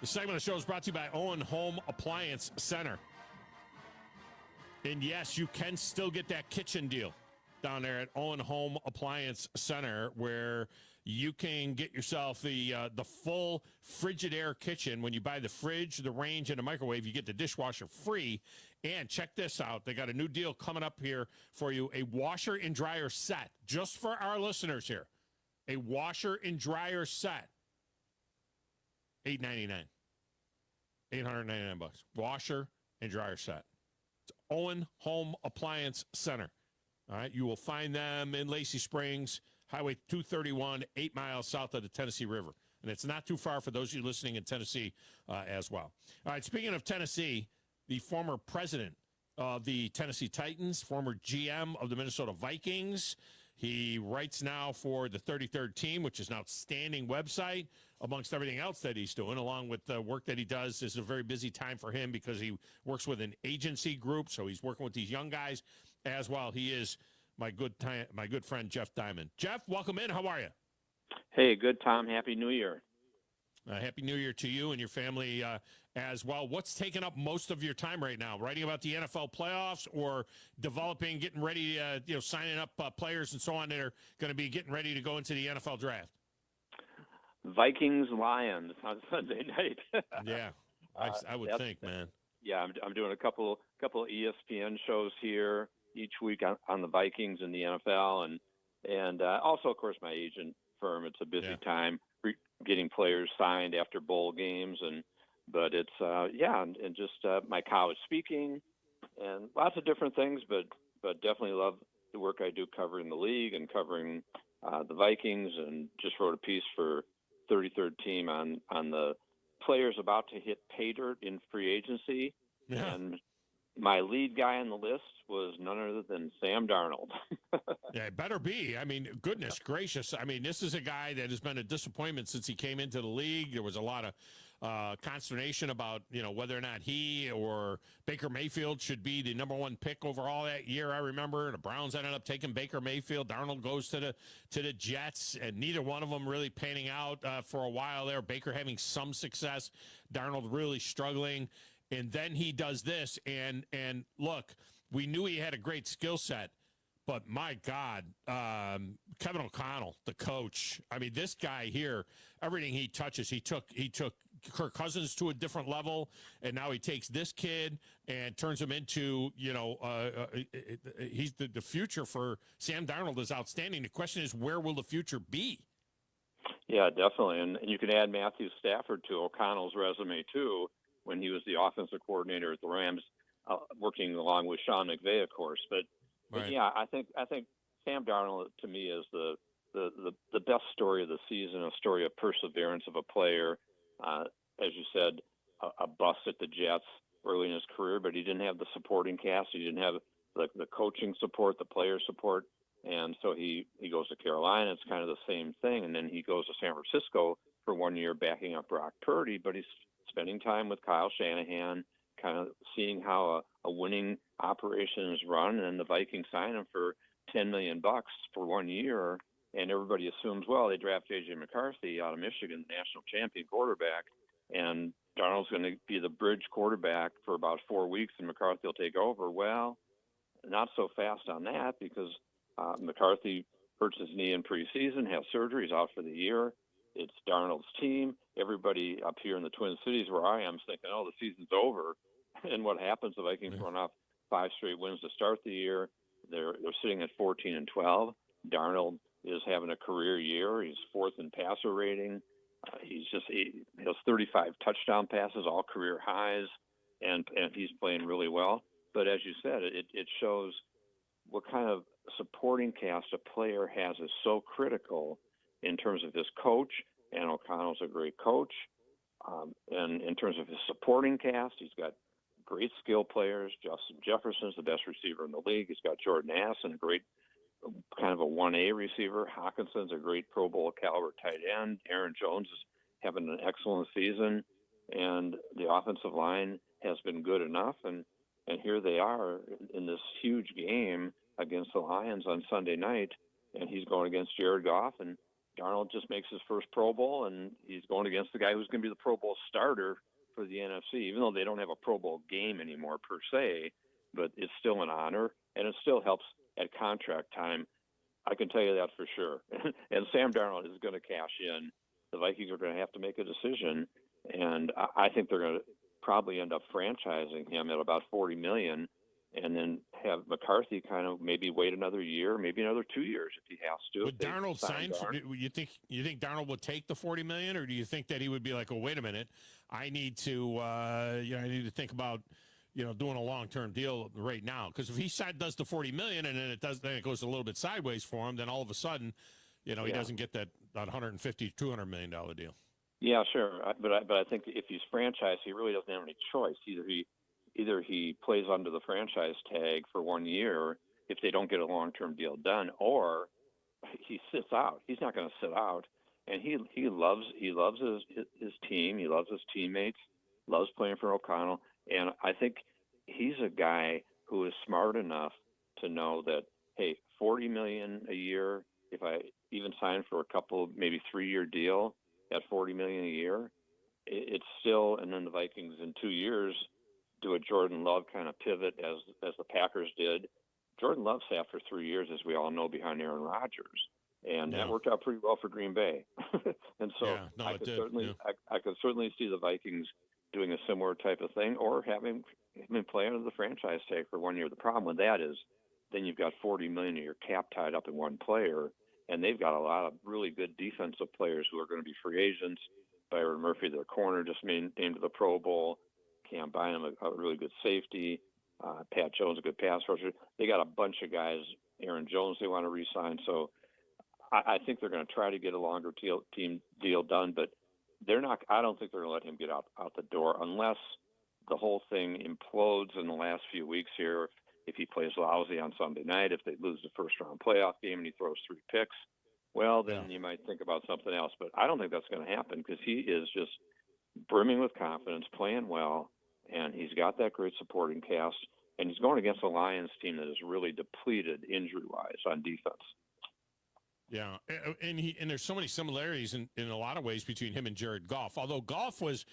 This segment of the show is brought to you by Owen Home Appliance Center. And yes, you can still get that kitchen deal down there at Owen Home Appliance Center, where you can get yourself the full Frigidaire kitchen. When you buy the fridge, the range, and the microwave, you get the dishwasher free. And check this out. They got a new deal coming up here for you, a washer and dryer set, just for our listeners here. A washer and dryer set, $899. $899 bucks. Washer and dryer set. Owen Home Appliance Center. All right, you will find them in Lacey Springs, Highway 231, 8 miles south of the Tennessee River. And it's not too far for those of you listening in Tennessee as well. All right, speaking of Tennessee, the former president of the Tennessee Titans, former GM of the Minnesota Vikings, he writes now for the 33rd Team, which is an outstanding website, amongst everything else that he's doing, along with the work that he does. Is a very busy time for him because he works with an agency group, so he's working with these young guys as well. He is my good friend Jeff Diamond. Jeff, welcome in. How are you? Hey, good, Tom. Happy New Year. Happy New Year to you and your family as well. What's taking up most of your time right now? Writing about the NFL playoffs or developing, getting ready, signing up players and so on that are going to be getting ready to go into the NFL draft? Vikings Lions on Sunday night. Yeah, I would think, man. Yeah, I'm doing a couple of ESPN shows here each week on the Vikings and the NFL, and also, of course, my agent firm. It's a busy time getting players signed after bowl games, but it's and just my college speaking and lots of different things, but definitely love the work I do covering the league and covering the Vikings, and just wrote a piece for 33rd Team on the players about to hit pay dirt in free agency. Yeah. And my lead guy on the list was none other than Sam Darnold. Yeah, it better be. I mean, goodness gracious. I mean, this is a guy that has been a disappointment since he came into the league. There was a lot of consternation about, whether or not he or Baker Mayfield should be the number one pick overall that year. I remember the Browns ended up taking Baker Mayfield. Darnold goes to the Jets, and neither one of them really panning out for a while there. Baker having some success, Darnold really struggling. And then he does this, and look, we knew he had a great skill set, but my God, Kevin O'Connell, the coach. I mean, this guy here, everything he touches, he took Kirk Cousins to a different level, and now he takes this kid and turns him into, he's the future for Sam Darnold is outstanding. The question is, where will the future be? Yeah, definitely, and you can add Matthew Stafford to O'Connell's resume too, when he was the offensive coordinator at the Rams, working along with Sean McVay, of course. But yeah, I think Sam Darnold to me is the best story of the season, a story of perseverance of a player. As you said, a bust at the Jets early in his career, but he didn't have the supporting cast. He didn't have the coaching support, the player support. And so he goes to Carolina. It's kind of the same thing. And then he goes to San Francisco for 1 year backing up Brock Purdy, but he's spending time with Kyle Shanahan, kind of seeing how a winning operation is run, and the Vikings sign him for $10 million for 1 year, and everybody assumes, well, they draft J.J. McCarthy out of Michigan, the national champion quarterback, and Darnold's going to be the bridge quarterback for about 4 weeks, and McCarthy will take over. Well, not so fast on that, because McCarthy hurts his knee in preseason, has surgery, he's out for the year. It's Darnold's team. Everybody up here in the Twin Cities where I am is thinking, oh, the season's over. And what happens? The Vikings run off 5 straight wins to start the year. They're sitting at 14-12. Darnold is having a career year. He's 4th in passer rating. He has 35 touchdown passes, all career highs, and he's playing really well. But as you said, it shows what kind of supporting cast a player has is so critical in terms of his coach, and O'Connell's a great coach. And in terms of his supporting cast, he's got great skill players. Justin Jefferson's the best receiver in the league. He's got Jordan Addison, a great kind of a 1A receiver. Hawkinson's a great Pro Bowl caliber tight end. Aaron Jones is having an excellent season. And the offensive line has been good enough. And here they are in this huge game against the Lions on Sunday night. And he's going against Jared Goff, and Darnold just makes his first Pro Bowl, and he's going against the guy who's going to be the Pro Bowl starter for the NFC, even though they don't have a Pro Bowl game anymore per se, but it's still an honor, and it still helps at contract time. I can tell you that for sure. And Sam Darnold is going to cash in. The Vikings are going to have to make a decision, and I think they're going to probably end up franchising him at about $40 million, and then have McCarthy kind of maybe wait another year, maybe another 2 years if he has to. Would Darnold sign? You think Darnold would take the $40 million, or do you think that he would be like, oh, wait a minute, I need to I need to think about doing a long-term deal right now? Because if he does the $40 million and then it goes a little bit sideways for him, then all of a sudden, he doesn't get that $150, $200 million deal. Yeah, sure, but I think if he's franchised, he really doesn't have any choice. Either he plays under the franchise tag for 1 year if they don't get a long-term deal done, or he sits out. He's not going to sit out, and he loves his team. He loves his teammates. Loves playing for O'Connell, and I think he's a guy who is smart enough to know that hey, $40 million a year. If I even sign for a couple, maybe 3-year deal at $40 million a year, it's still. And then the Vikings in 2 years do a Jordan Love kind of pivot as the Packers did. Jordan Love sat for 3 years, as we all know, behind Aaron Rodgers, and that worked out pretty well for Green Bay. And so I could certainly see the Vikings doing a similar type of thing, or having him play under the franchise tag for 1 year. The problem with that is then you've got $40 million of your cap tied up in one player, and they've got a lot of really good defensive players who are going to be free agents. Byron Murphy, their corner, just named to the Pro Bowl. Cam Bynum, a really good safety. Pat Jones, a good pass rusher. They got a bunch of guys. Aaron Jones, they want to re-sign. So I think they're going to try to get a longer team deal done, but they're not. I don't think they're going to let him get out the door unless the whole thing implodes in the last few weeks here. If he plays lousy on Sunday night, if they lose the first-round playoff game and he throws 3 picks, well, then you might think about something else. But I don't think that's going to happen because he is just brimming with confidence, playing well, and he's got that great supporting cast, and he's going against a Lions team that is really depleted injury-wise on defense. Yeah, and there's so many similarities in a lot of ways between him and Jared Goff. Although Goff was,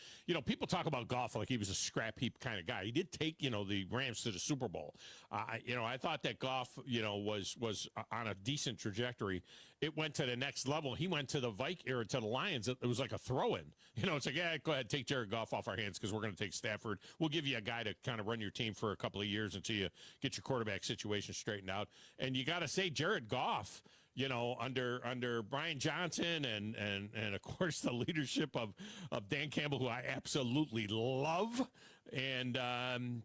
people talk about Goff like he was a scrap heap kind of guy. He did take, the Rams to the Super Bowl. I thought that Goff, was on a decent trajectory. It went to the next level. He went to the to the Lions. It was like a throw-in. It's like, yeah, go ahead, take Jared Goff off our hands because we're going to take Stafford. We'll give you a guy to kind of run your team for a couple of years until you get your quarterback situation straightened out. And you got to say, Jared Goff, under Brian Johnson and of course the leadership of Dan Campbell, who I absolutely love, and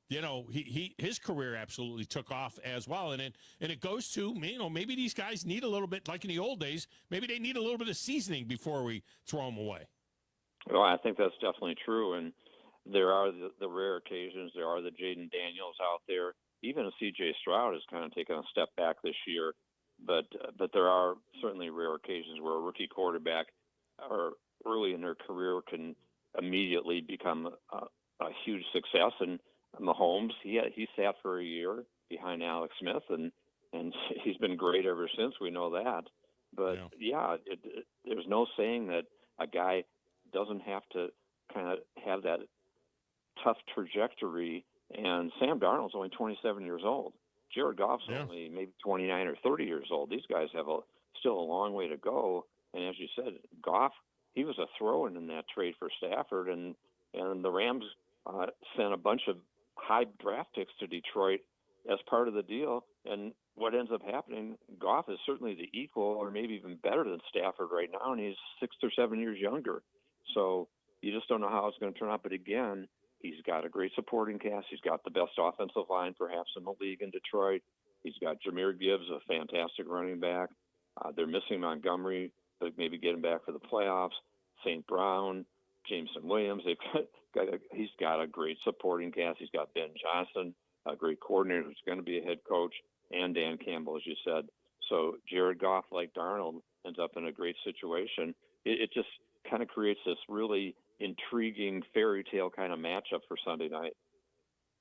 his career absolutely took off as well, and it goes to maybe these guys need a little bit, like in the old days, maybe they need a little bit of seasoning before we throw them away. Well, I think that's definitely true, and there are the rare occasions. There are the Jaden Daniels out there. Even C.J. Stroud has kind of taken a step back this year. But there are certainly rare occasions where a rookie quarterback or early in their career can immediately become a huge success. And Mahomes, he sat for a year behind Alex Smith, and he's been great ever since. We know that. But there's no saying that a guy doesn't have to kind of have that tough trajectory. And Sam Darnold's only 27 years old. Jared Goff's only maybe 29 or 30 years old. These guys have still a long way to go. And as you said, Goff, he was a throw-in in that trade for Stafford, and the Rams sent a bunch of high draft picks to Detroit as part of the deal. And what ends up happening, Goff is certainly the equal or maybe even better than Stafford right now, and he's 6 or 7 years younger. So you just don't know how it's going to turn out. But again, he's got a great supporting cast. He's got the best offensive line, perhaps, in the league in Detroit. He's got Jahmyr Gibbs, a fantastic running back. They're missing Montgomery, but maybe get him back for the playoffs. St. Brown, Jameson Williams. He's got a great supporting cast. He's got Ben Johnson, a great coordinator who's going to be a head coach, and Dan Campbell, as you said. So Jared Goff, like Darnold, ends up in a great situation. It just kind of creates this really intriguing fairy tale kind of matchup for Sunday night.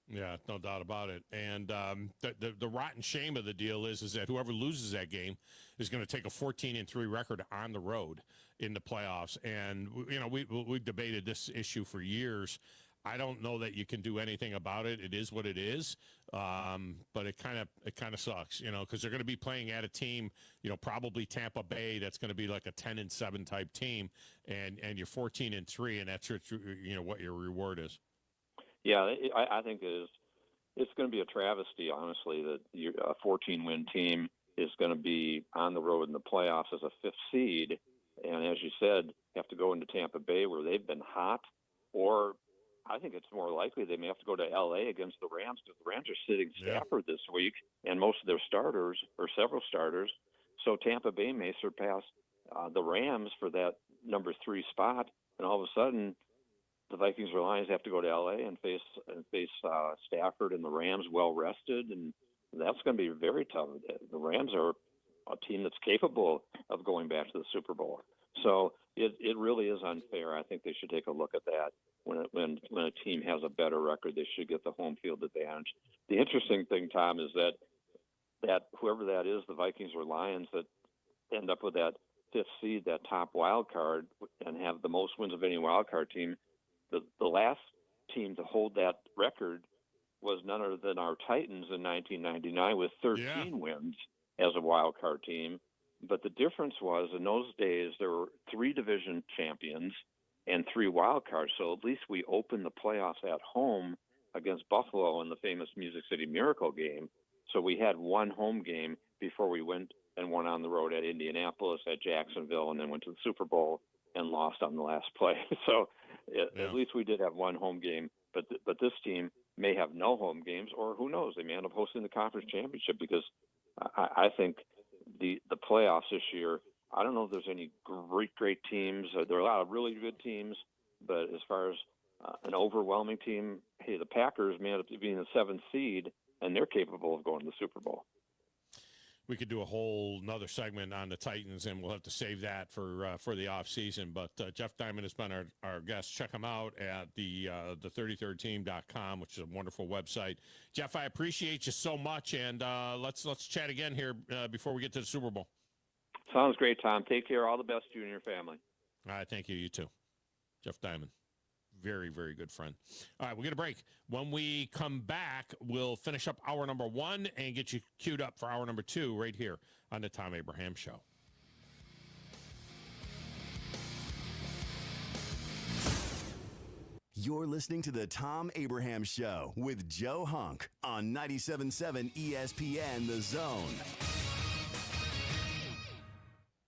Yeah, no doubt about it. And the rotten shame of the deal is that whoever loses that game is going to take a 14-3 record on the road in the playoffs. And we've debated this issue for years. I don't know that you can do anything about it. It is what it is. But it kind of sucks, because they're going to be playing at a team, probably Tampa Bay, that's going to be like a 10-7 type team, and you're 14-3, and that's what your reward is. Yeah, I think it's going to be a travesty, honestly, that a 14-win team is going to be on the road in the playoffs as a fifth seed, and as you said, have to go into Tampa Bay where they've been hot, or I think it's more likely they may have to go to L.A. against the Rams, because the Rams are sitting Stafford this week and most of their starters, or several starters. So Tampa Bay may surpass the Rams for that number 3 spot, and all of a sudden the Vikings or Lions have to go to L.A. and face Stafford and the Rams well rested, and that's going to be very tough. The Rams are a team that's capable of going back to the Super Bowl. So it really is unfair. I think they should take a look at that. When a team has a better record, they should get the home field advantage. The interesting thing, Tom, is that that whoever that is, the Vikings or Lions, that end up with that 5th seed, that top wild card, and have the most wins of any wild card team. The last team to hold that record was none other than our Titans in 1999 with 13 wins as a wild card team. But the difference was, in those days, there were 3 division champions and 3 wild cards. So at least we opened the playoffs at home against Buffalo in the famous Music City Miracle game. So we had one home game before we went and won on the road at Indianapolis, at Jacksonville, and then went to the Super Bowl and lost on the last play. So at least we did have one home game. But this team may have no home games, or who knows, they may end up hosting the conference championship, because I think the playoffs this year, I don't know if there's any great teams. There are a lot of really good teams, but as far as an overwhelming team, hey, the Packers may end up being the 7th seed, and they're capable of going to the Super Bowl. We could do a whole another segment on the Titans, and we'll have to save that for the off season. But Jeff Diamond has been our guest. Check him out at the 33rdteam.com, which is a wonderful website. Jeff, I appreciate you so much, and let's chat again here before we get to the Super Bowl. Sounds great, Tom. Take care. All the best to you and your family. All right, thank you. You too. Jeff Diamond. Very, very good friend. All right, we're going to break. When we come back, we'll finish up hour number 1 and get you queued up for hour number 2 right here on the Thom Abraham Show. You're listening to the Thom Abraham Show with Joe Hunk on 97.7 ESPN The Zone.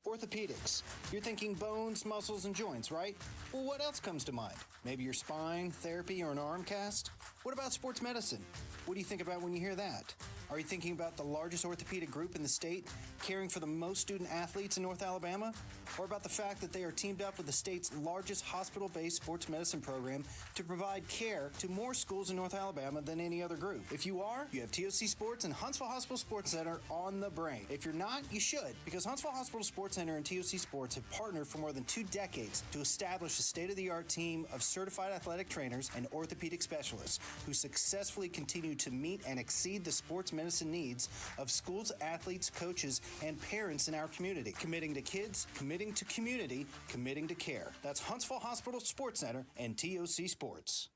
Orthopedics. You're thinking bones, muscles, and joints, right? Well, what else comes to mind? Maybe your spine, therapy, or an arm cast? What about sports medicine? What do you think about when you hear that? Are you thinking about the largest orthopedic group in the state, caring for the most student athletes in North Alabama? Or about the fact that they are teamed up with the state's largest hospital-based sports medicine program to provide care to more schools in North Alabama than any other group? If you are, you have TOC Sports and Huntsville Hospital Sports Center on the brain. If you're not, you should, because Huntsville Hospital Sports Center and TOC Sports have partnered for more than 2 decades to establish a state-of-the-art team of certified athletic trainers and orthopedic specialists who successfully continue to meet and exceed the sports medicine needs of schools, athletes, coaches, and parents in our community. Committing to kids, committing to community, committing to care. That's Huntsville Hospital Sports Center and TOC Sports.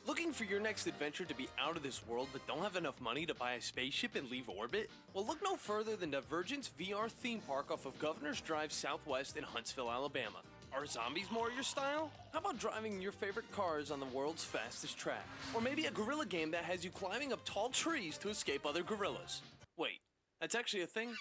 Looking for your next adventure to be out of this world but don't have enough money to buy a spaceship and leave orbit? Well, look no further than Divergence VR theme park off of Governor's Drive Southwest in Huntsville, Alabama. Are zombies more your style? How about driving your favorite cars on the world's fastest track? Or maybe a gorilla game that has you climbing up tall trees to escape other gorillas? Wait, that's actually a thing?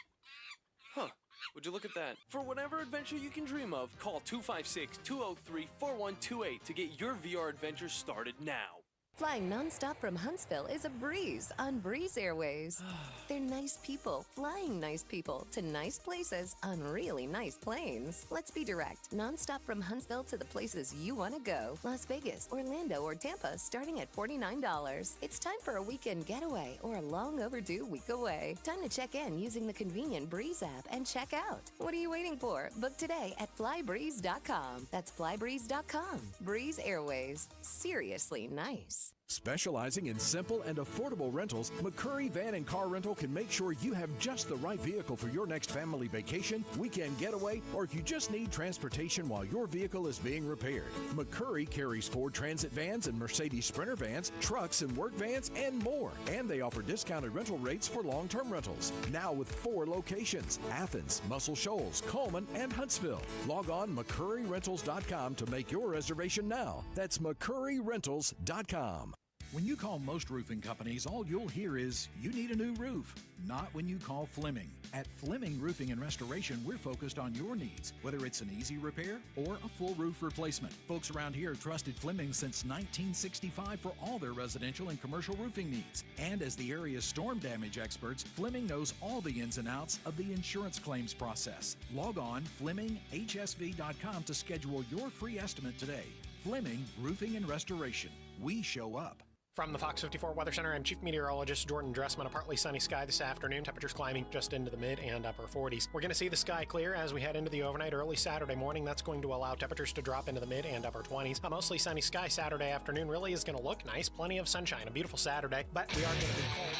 Huh. Would you look at that? For whatever adventure you can dream of, call 256-203-4128 to get your VR adventure started now. Flying nonstop from Huntsville is a breeze on Breeze Airways. They're nice people flying nice people to nice places on really nice planes. Let's be direct. Nonstop from Huntsville to the places you want to go. Las Vegas, Orlando, or Tampa starting at $49. It's time for a weekend getaway or a long overdue week away. Time to check in using the convenient Breeze app and check out. What are you waiting for? Book today at flybreeze.com. That's flybreeze.com. Breeze Airways. Seriously nice. Specializing in simple and affordable rentals, McCurry Van and Car Rental can make sure you have just the right vehicle for your next family vacation, weekend getaway, or if you just need transportation while your vehicle is being repaired. McCurry carries Ford Transit vans and Mercedes Sprinter vans, trucks and work vans, and more. And they offer discounted rental rates for long-term rentals. Now with 4 locations: Athens, Muscle Shoals, Coleman, and Huntsville. Log on McCurryRentals.com to make your reservation now. That's McCurryRentals.com. When you call most roofing companies, all you'll hear is, you need a new roof. Not when you call Fleming. At Fleming Roofing and Restoration, we're focused on your needs, whether it's an easy repair or a full roof replacement. Folks around here have trusted Fleming since 1965 for all their residential and commercial roofing needs. And as the area's storm damage experts, Fleming knows all the ins and outs of the insurance claims process. Log on FlemingHSV.com to schedule your free estimate today. Fleming Roofing and Restoration. We show up. From the Fox 54 Weather Center, I'm Chief Meteorologist Jordan Dressman. A partly sunny sky this afternoon. Temperatures climbing just into the mid and upper 40s. We're going to see the sky clear as we head into the overnight early Saturday morning. That's going to allow temperatures to drop into the mid and upper 20s. A mostly sunny sky Saturday afternoon really is going to look nice. Plenty of sunshine. A beautiful Saturday, but we are going to be cold.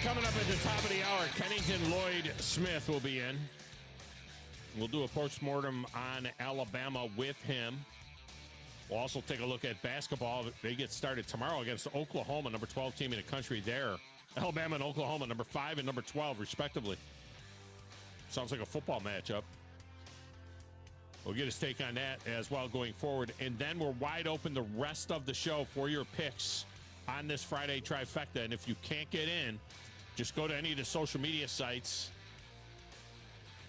coming up at the top of the hour, Kennington Lloyd Smith will be in. We'll do a postmortem on Alabama with him. We'll also take a look at basketball. They get started tomorrow against Oklahoma, number 12 team in the country there. Alabama and Oklahoma, number 5 and number 12, respectively. Sounds like a football matchup. We'll get his take on that as well going forward. And then we're wide open the rest of the show for your picks on this Friday trifecta. And if you can't get in, just go to any of the social media sites,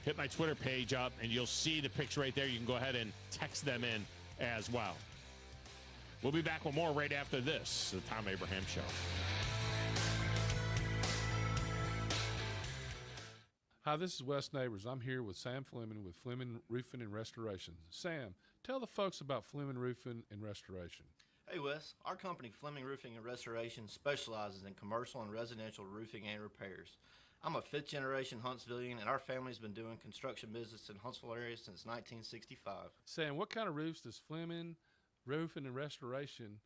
hit my Twitter page up, and you'll see the picks right there. You can go ahead and text them in as well. We'll be back with more right after this, the Thom Abraham Show. Hi, this is Wes Neighbors. I'm here with Sam Fleming with Fleming Roofing and Restoration. Sam, tell the folks about Fleming Roofing and Restoration. Hey Wes, our company Fleming Roofing and Restoration specializes in commercial and residential roofing and repairs. I'm a fifth generation Huntsvillian, and our family's been doing construction business in Huntsville area since 1965. Sam, what kind of roofs does Fleming Roofing and Restoration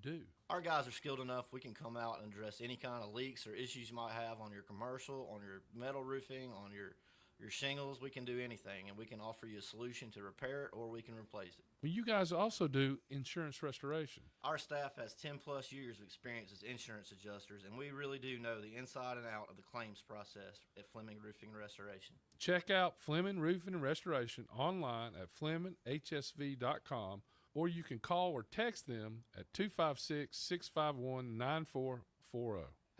do? Our guys are skilled enough. We can come out and address any kind of leaks or issues you might have on your commercial, on your metal roofing, on your shingles. We can do anything, and we can offer you a solution to repair it, or we can replace it. Well, you guys also do insurance restoration. Our staff has 10 plus years of experience as insurance adjusters, and we really do know the inside and out of the claims process at Fleming Roofing and Restoration. Check out Fleming Roofing and Restoration online at FlemingHSV.com, or you can call or text them at 256-651-9440.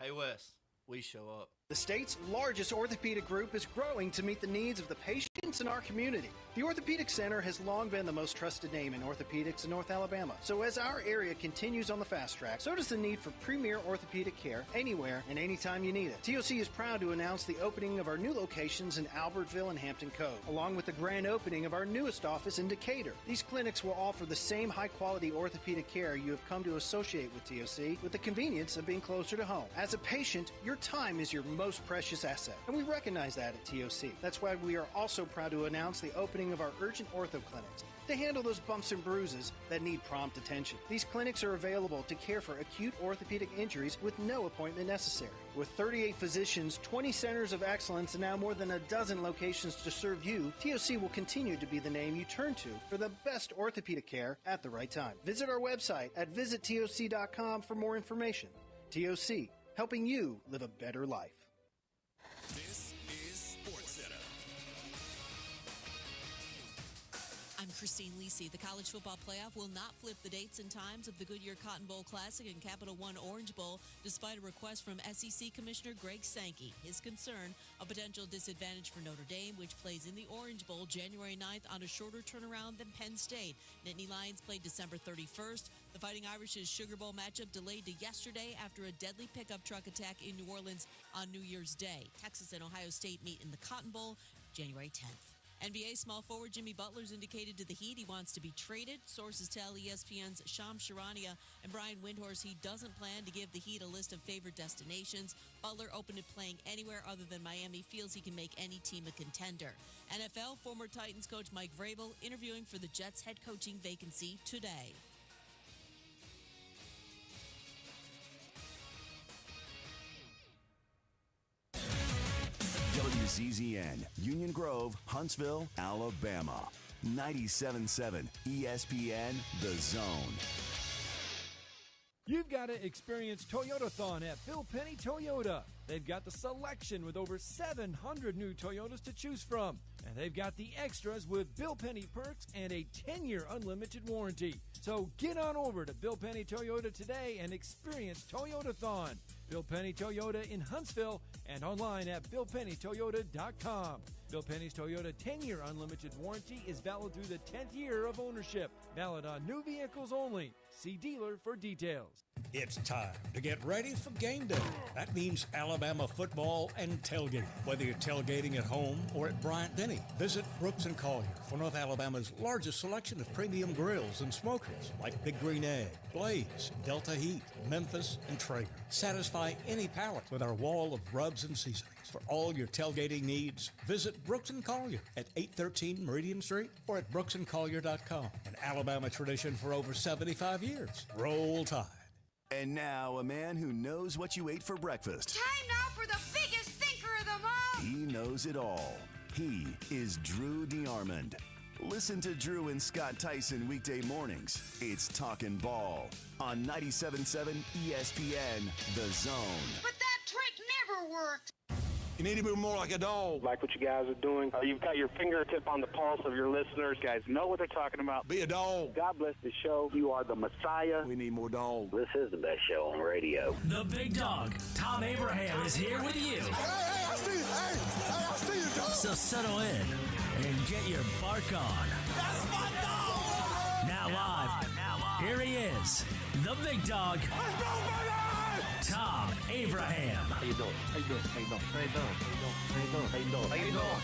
Hey Wes, we show up. The state's largest orthopedic group is growing to meet the needs of the patients in our community. The Orthopedic Center has long been the most trusted name in orthopedics in North Alabama. So as our area continues on the fast track, so does the need for premier orthopedic care anywhere and anytime you need it. TOC is proud to announce the opening of our new locations in Albertville and Hampton Cove, along with the grand opening of our newest office in Decatur. These clinics will offer the same high-quality orthopedic care you have come to associate with TOC, with the convenience of being closer to home. As a patient, your time is your most precious asset, and we recognize that at TOC. That's why we are also proud to announce the opening of our urgent ortho clinics to handle those bumps and bruises that need prompt attention. These clinics are available to care for acute orthopedic injuries with no appointment necessary. With 38 physicians, 20 centers of excellence, and now more than a dozen locations to serve you, TOC will continue to be the name you turn to for the best orthopedic care at the right time. Visit our website at visittoc.com for more information. TOC, helping you live a better life. This is SportsCenter. I'm Christine Lisi. The college football playoff will not flip the dates and times of the Goodyear Cotton Bowl Classic and Capital One Orange Bowl, despite a request from SEC Commissioner Greg Sankey. His concern, a potential disadvantage for Notre Dame, which plays in the Orange Bowl January 9th on a shorter turnaround than Penn State. Nittany Lions played December 31st. The Fighting Irish's Sugar Bowl matchup delayed to yesterday after a deadly pickup truck attack in New Orleans on New Year's Day. Texas and Ohio State meet in the Cotton Bowl January 10th. NBA small forward Jimmy Butler's indicated to the Heat he wants to be traded. Sources tell ESPN's Shams Charania and Brian Windhorst he doesn't plan to give the Heat a list of favorite destinations. Butler, open to playing anywhere other than Miami, feels he can make any team a contender. NFL former Titans coach Mike Vrabel interviewing for the Jets head coaching vacancy today. WZZN, Union Grove, Huntsville, Alabama. 97.7 ESPN, The Zone. You've got to experience Toyotathon at Bill Penny Toyota. They've got the selection with over 700 new Toyotas to choose from. And they've got the extras with Bill Penny perks and a 10-year unlimited warranty. So get on over to Bill Penny Toyota today and experience Toyotathon. Bill Penny Toyota in Huntsville and online at BillPennyToyota.com. Bill Penny's Toyota 10-year unlimited warranty is valid through the 10th year of ownership. Valid on new vehicles only. See dealer for details. It's time to get ready for game day. That means Alabama football and tailgating. Whether you're tailgating at home or at Bryant-Denny, visit Brooks & Collier for North Alabama's largest selection of premium grills and smokers like Big Green Egg, Blaze, Delta Heat, Memphis, and Traeger. Satisfy any palate with our wall of rubs and seasonings. For all your tailgating needs, visit Brooks & Collier at 813 Meridian Street or at brooksandcollier.com. An Alabama tradition for over 75 years. Roll Tide. And now, a man who knows what you ate for breakfast. Time now for the biggest thinker of them all. He knows it all. He is Drew DeArmond. Listen to Drew and Scott Tyson weekday mornings. It's Talkin' Ball on 97.7 ESPN, The Zone. But that trick never worked. You need to be more like a dog. Like what you guys are doing. You've got your fingertip on the pulse of your listeners. You guys know what they're talking about. Be a dog. God bless the show. You are the Messiah. We need more dogs. This is the best show on radio. The big dog, Thom Abraham, is here with you. Hey, I see you. Hey, I see you, dog. So settle in and get your bark on. That's my dog. Now live, here he is, the big dog, Let's go, baby! Thom Abraham. How you doing? How you doing? How you doing? How you doing? How you doing? How you doing? How you doing?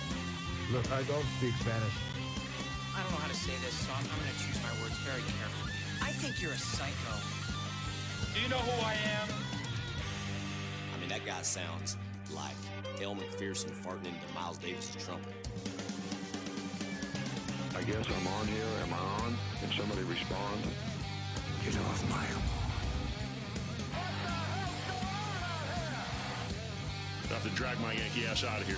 Look, I don't speak Spanish. I don't know how to say this, so I'm going to choose my words very carefully. I think you're a psycho. Do you know who I am? I mean, that guy sounds like Dale McPherson farting into Miles Davis' trumpet. I guess I'm on here. Am I on? Can somebody respond? Get off my lawn. I have to drag my Yankee ass out of here.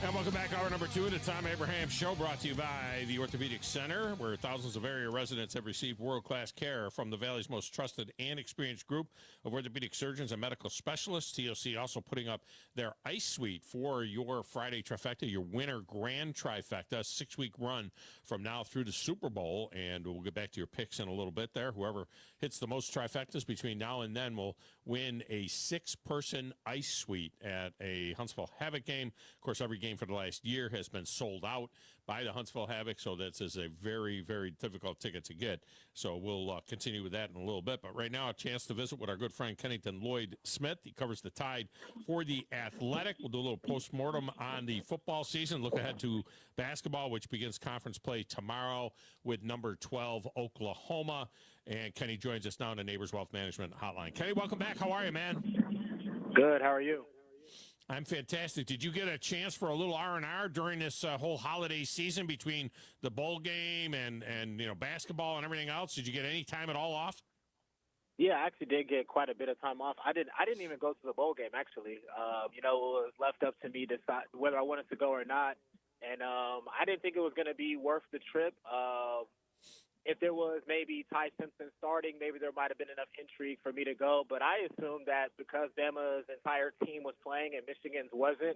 And welcome back. Hour number 2 of the Thom Abraham Show, brought to you by the Orthopedic Center, where thousands of area residents have received world-class care from the Valley's most trusted and experienced group of orthopedic surgeons and medical specialists. TOC also putting up their ice suite for your Friday trifecta, your winter grand trifecta, 6-week run from now through the Super Bowl. And we'll get back to your picks in a little bit there. Whoever hits the most trifectas between now and then will win a 6-person ice suite at a Huntsville Havoc game. Of course, every game for the last year has been sold out by the Huntsville Havoc, so this is a very, very difficult ticket to get. So we'll continue with that in a little bit. But right now, a chance to visit with our good friend Kennington Lloyd Smith. He covers the Tide for the Athletic. We'll do a little postmortem on the football season. Look ahead to basketball, which begins conference play tomorrow with number 12 Oklahoma. And Kenny joins us now on the Neighbors Wealth Management Hotline. Kenny, welcome back. How are you, man? Good. How are you? I'm fantastic. Did you get a chance for a little R&R during this whole holiday season between the bowl game and basketball and everything else? Did you get any time at all off? Yeah, I actually did get quite a bit of time off. I didn't even go to the bowl game, actually. It was left up to me to decide whether I wanted to go or not. And I didn't think it was going to be worth the trip. If there was maybe Ty Simpson starting, maybe there might have been enough intrigue for me to go. But I assumed that because Bama's entire team was playing and Michigan's wasn't,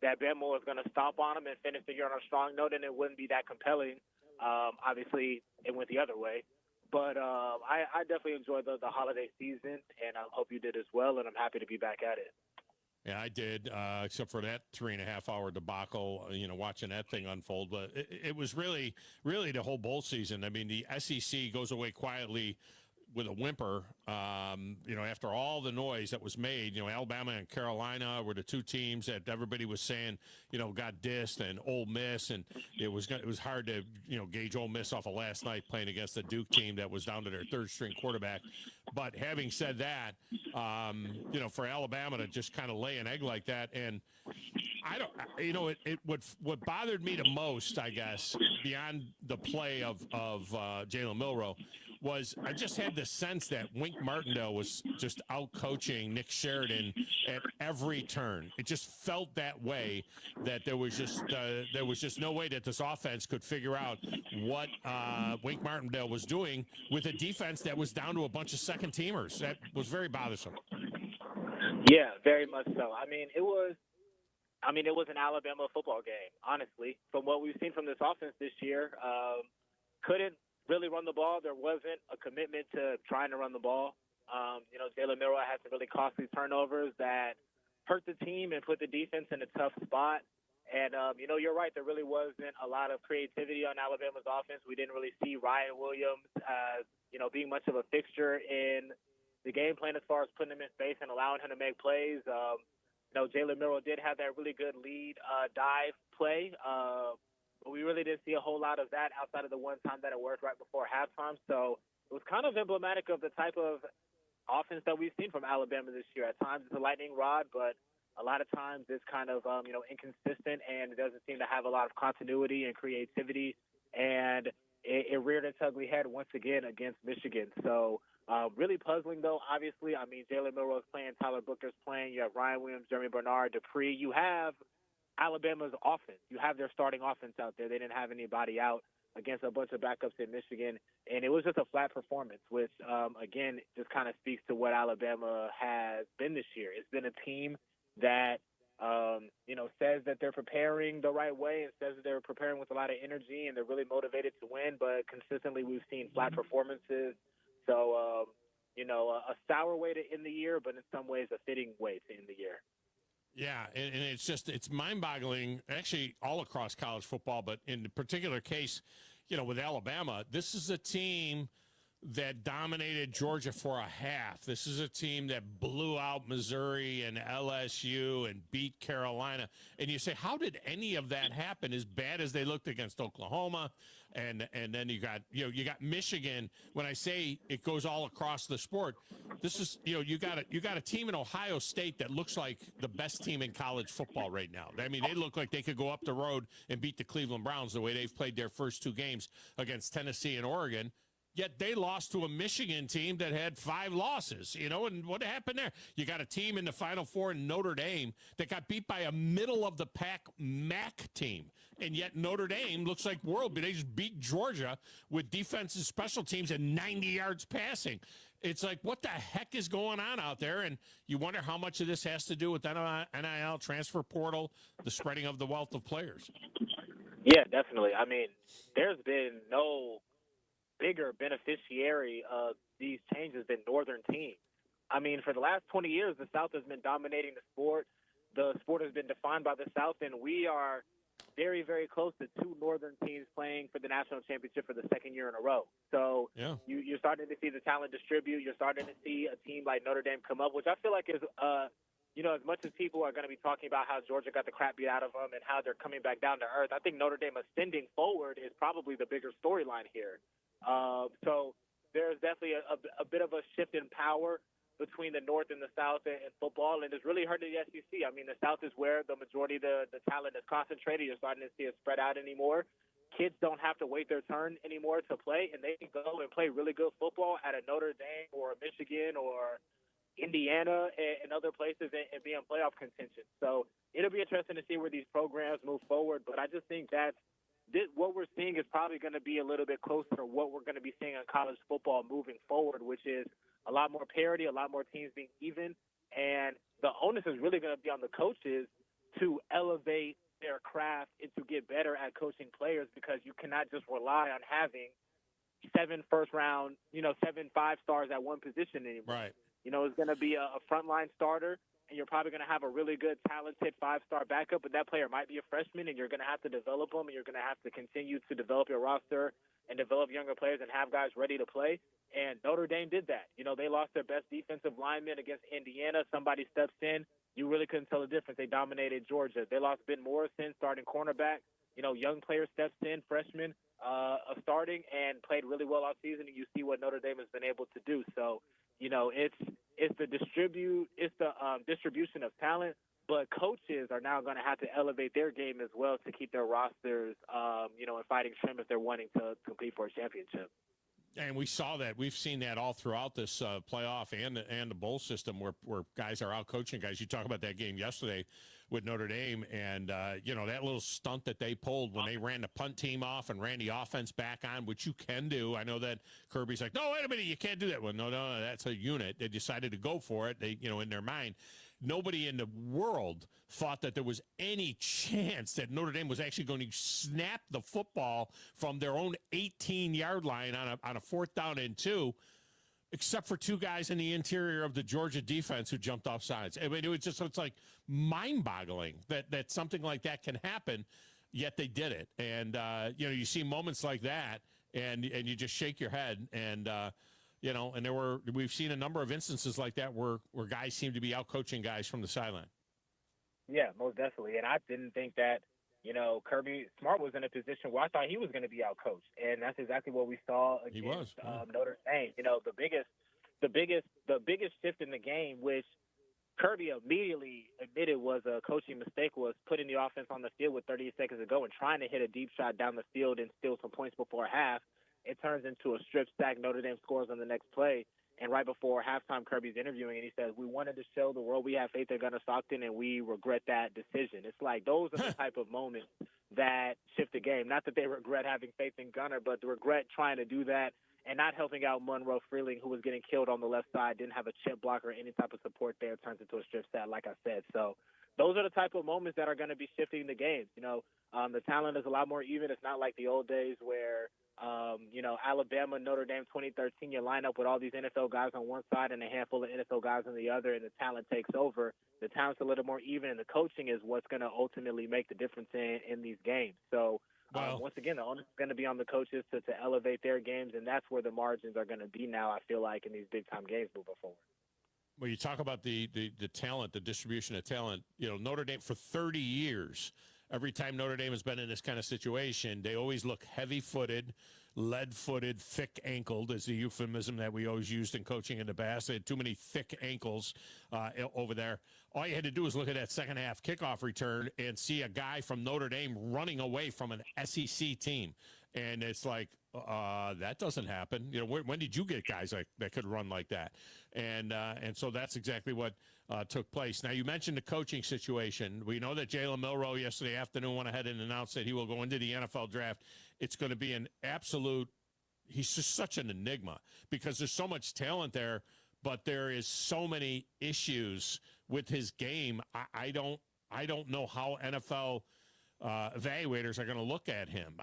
that Bama was going to stomp on them and finish the year on a strong note, and it wouldn't be that compelling. Obviously, it went the other way. But I definitely enjoyed the holiday season, and I hope you did as well, and I'm happy to be back at it. Yeah, I did, except for that 3.5-hour debacle, watching that thing unfold. But it was really, really the whole bowl season. I mean, the SEC goes away quietly with a whimper, after all the noise that was made. Alabama and Carolina were the two teams that everybody was saying, got dissed, and Ole Miss. And it was hard to, gauge Ole Miss off of last night playing against the Duke team that was down to their third-string quarterback. But having said that, for Alabama to just kind of lay an egg like that, and I don't, what bothered me the most, I guess, beyond the play of Jalen Milroe, was I just had the sense that Wink Martindale was just out coaching Nick Sheridan at every turn. It just felt that way, that there was just no way that this offense could figure out what Wink Martindale was doing with a defense that was down to a bunch of second teamers. That was very bothersome. Yeah, very much so. It was an Alabama football game, honestly. From what we've seen from this offense this year, couldn't really run the ball. There wasn't a commitment to trying to run the ball. Jalen Milroe had some really costly turnovers that hurt the team and put the defense in a tough spot. And, you're right. There really wasn't a lot of creativity on Alabama's offense. We didn't really see Ryan Williams, being much of a fixture in the game plan as far as putting him in space and allowing him to make plays. Jalen Milroe did have that really good lead dive play. But we really didn't see a whole lot of that outside of the one time that it worked right before halftime. So it was kind of emblematic of the type of offense that we've seen from Alabama this year. At times it's a lightning rod, but a lot of times it's kind of, inconsistent, and it doesn't seem to have a lot of continuity and creativity. And it reared its ugly head once again against Michigan. So really puzzling, though, obviously. I mean, Jalen Milroe's playing, Tyler Booker's playing. You have Ryan Williams, Jeremy Bernard, Dupree. You have Alabama's offense. You have their starting offense out there. They didn't have anybody out against a bunch of backups in Michigan. And it was just a flat performance, which, again, just kind of speaks to what Alabama has been this year. It's been a team that, says that they're preparing the right way and says that they're preparing with a lot of energy and they're really motivated to win, but consistently we've seen flat performances. So, a sour way to end the year, but in some ways a fitting way to end the year. Yeah, and it's mind-boggling, actually, all across college football, but in the particular case, with Alabama, this is a team that dominated Georgia for a half. This is a team that blew out Missouri and LSU and beat Carolina. And you say, how did any of that happen as bad as they looked against Oklahoma? And then you got Michigan. When I say it goes all across the sport, this is, you got a team in Ohio State that looks like the best team in college football right now. I mean, they look like they could go up the road and beat the Cleveland Browns the way they've played their first two games against Tennessee and Oregon. Yet they lost to a Michigan team that had 5 losses, and what happened there? You got a team in the Final Four in Notre Dame that got beat by a middle-of-the-pack MAC team. And yet Notre Dame looks like world, but they just beat Georgia with defense and special teams and 90 yards passing. It's like, what the heck is going on out there? And you wonder how much of this has to do with NIL, transfer portal, the spreading of the wealth of players. Yeah, definitely. I mean, there's been no bigger beneficiary of these changes than Northern teams. I mean, for the last 20 years, the South has been dominating the sport. The sport has been defined by the South, and we are very, very close to 2 Northern teams playing for the national championship for the second year in a row. So yeah. You're starting to see the talent distribute. You're starting to see a team like Notre Dame come up, which I feel like is, as much as people are going to be talking about how Georgia got the crap beat out of them and how they're coming back down to earth, I think Notre Dame ascending forward is probably the bigger storyline here. So there's definitely a bit of a shift in power between the North and the South in football, and it's really hurting the SEC. I mean, the South is where the majority of the talent is concentrated. You're starting to see it spread out anymore. Kids don't have to wait their turn anymore to play, and they can go and play really good football at a Notre Dame or a Michigan or Indiana and other places and be in playoff contention. So it'll be interesting to see where these programs move forward, but I just think that's what we're seeing is probably going to be a little bit closer to what we're going to be seeing in college football moving forward, which is a lot more parity, a lot more teams being even. And the onus is really going to be on the coaches to elevate their craft and to get better at coaching players, because you cannot just rely on having 7 first-round, 7 5-stars at one position anymore. Right. It's going to be a frontline starter, and you're probably going to have a really good, talented 5-star backup, but that player might be a freshman, and you're going to have to develop them, and you're going to have to continue to develop your roster and develop younger players and have guys ready to play. And Notre Dame did that. They lost their best defensive lineman against Indiana. Somebody steps in. You really couldn't tell the difference. They dominated Georgia. They lost Ben Morrison, starting cornerback. Young player steps in, freshman, starting, and played really well all season, and you see what Notre Dame has been able to do. So, it's the distribution of talent, but coaches are now going to have to elevate their game as well to keep their rosters, in fighting trim if they're wanting to compete for a championship. And we saw that. We've seen that all throughout this playoff and the bowl system where guys are out coaching guys. You talk about that game yesterday with Notre Dame and, that little stunt that they pulled when they ran the punt team off and ran the offense back on, which you can do. I know that Kirby's like, no, wait a minute, you can't do that. Well, no, that's a unit. They decided to go for it. They, in their mind. Nobody in the world thought that there was any chance that Notre Dame was actually going to snap the football from their own 18-yard line on a 4th down and 2, except for 2 guys in the interior of the Georgia defense who jumped off sides. I mean, it's like mind-boggling that something like that can happen, yet they did it. And, you see moments like that, and you just shake your head, and and we've seen a number of instances like that where guys seem to be out coaching guys from the sideline. Yeah, most definitely. And I didn't think that, Kirby Smart was in a position where I thought he was going to be out coached. And that's exactly what we saw against Notre Dame. The biggest shift in the game, which Kirby immediately admitted was a coaching mistake was putting the offense on the field with 38 seconds to go and trying to hit a deep shot down the field and steal some points before half. It turns into a strip sack. Notre Dame scores on the next play. And right before halftime, Kirby's interviewing, and he says, we wanted to show the world we have faith in Gunnar Stockton, and we regret that decision. It's like those are the type of moments that shift the game. Not that they regret having faith in Gunnar, but the regret trying to do that and not helping out Monroe Freeling, who was getting killed on the left side, didn't have a chip block or any type of support there, turns into a strip sack, like I said. So those are the type of moments that are going to be shifting the games. The talent is a lot more even. It's not like the old days where Alabama, Notre Dame 2013, you line up with all these NFL guys on one side and a handful of NFL guys on the other, and the talent takes over. The talent's a little more even, and the coaching is what's going to ultimately make the difference in these games. So, once again, the onus is going to be on the coaches to elevate their games, and that's where the margins are going to be now, I feel like, in these big-time games moving forward. Well, you talk about the talent, the distribution of talent. Notre Dame for 30 years, every time Notre Dame has been in this kind of situation, they always look heavy-footed, lead-footed, thick-ankled is the euphemism that we always used in coaching in the past. They had too many thick ankles over there. All you had to do was look at that second-half kickoff return and see a guy from Notre Dame running away from an SEC team. And it's like, that doesn't happen. When did you get guys that could run like that? And so that's exactly what took place. Now, you mentioned the coaching situation. We know that Jalen Milroe yesterday afternoon went ahead and announced that he will go into the NFL draft. It's going to be an absolute – he's just such an enigma because there's so much talent there, but there is so many issues with his game. I don't know how NFL – evaluators are going to look at him.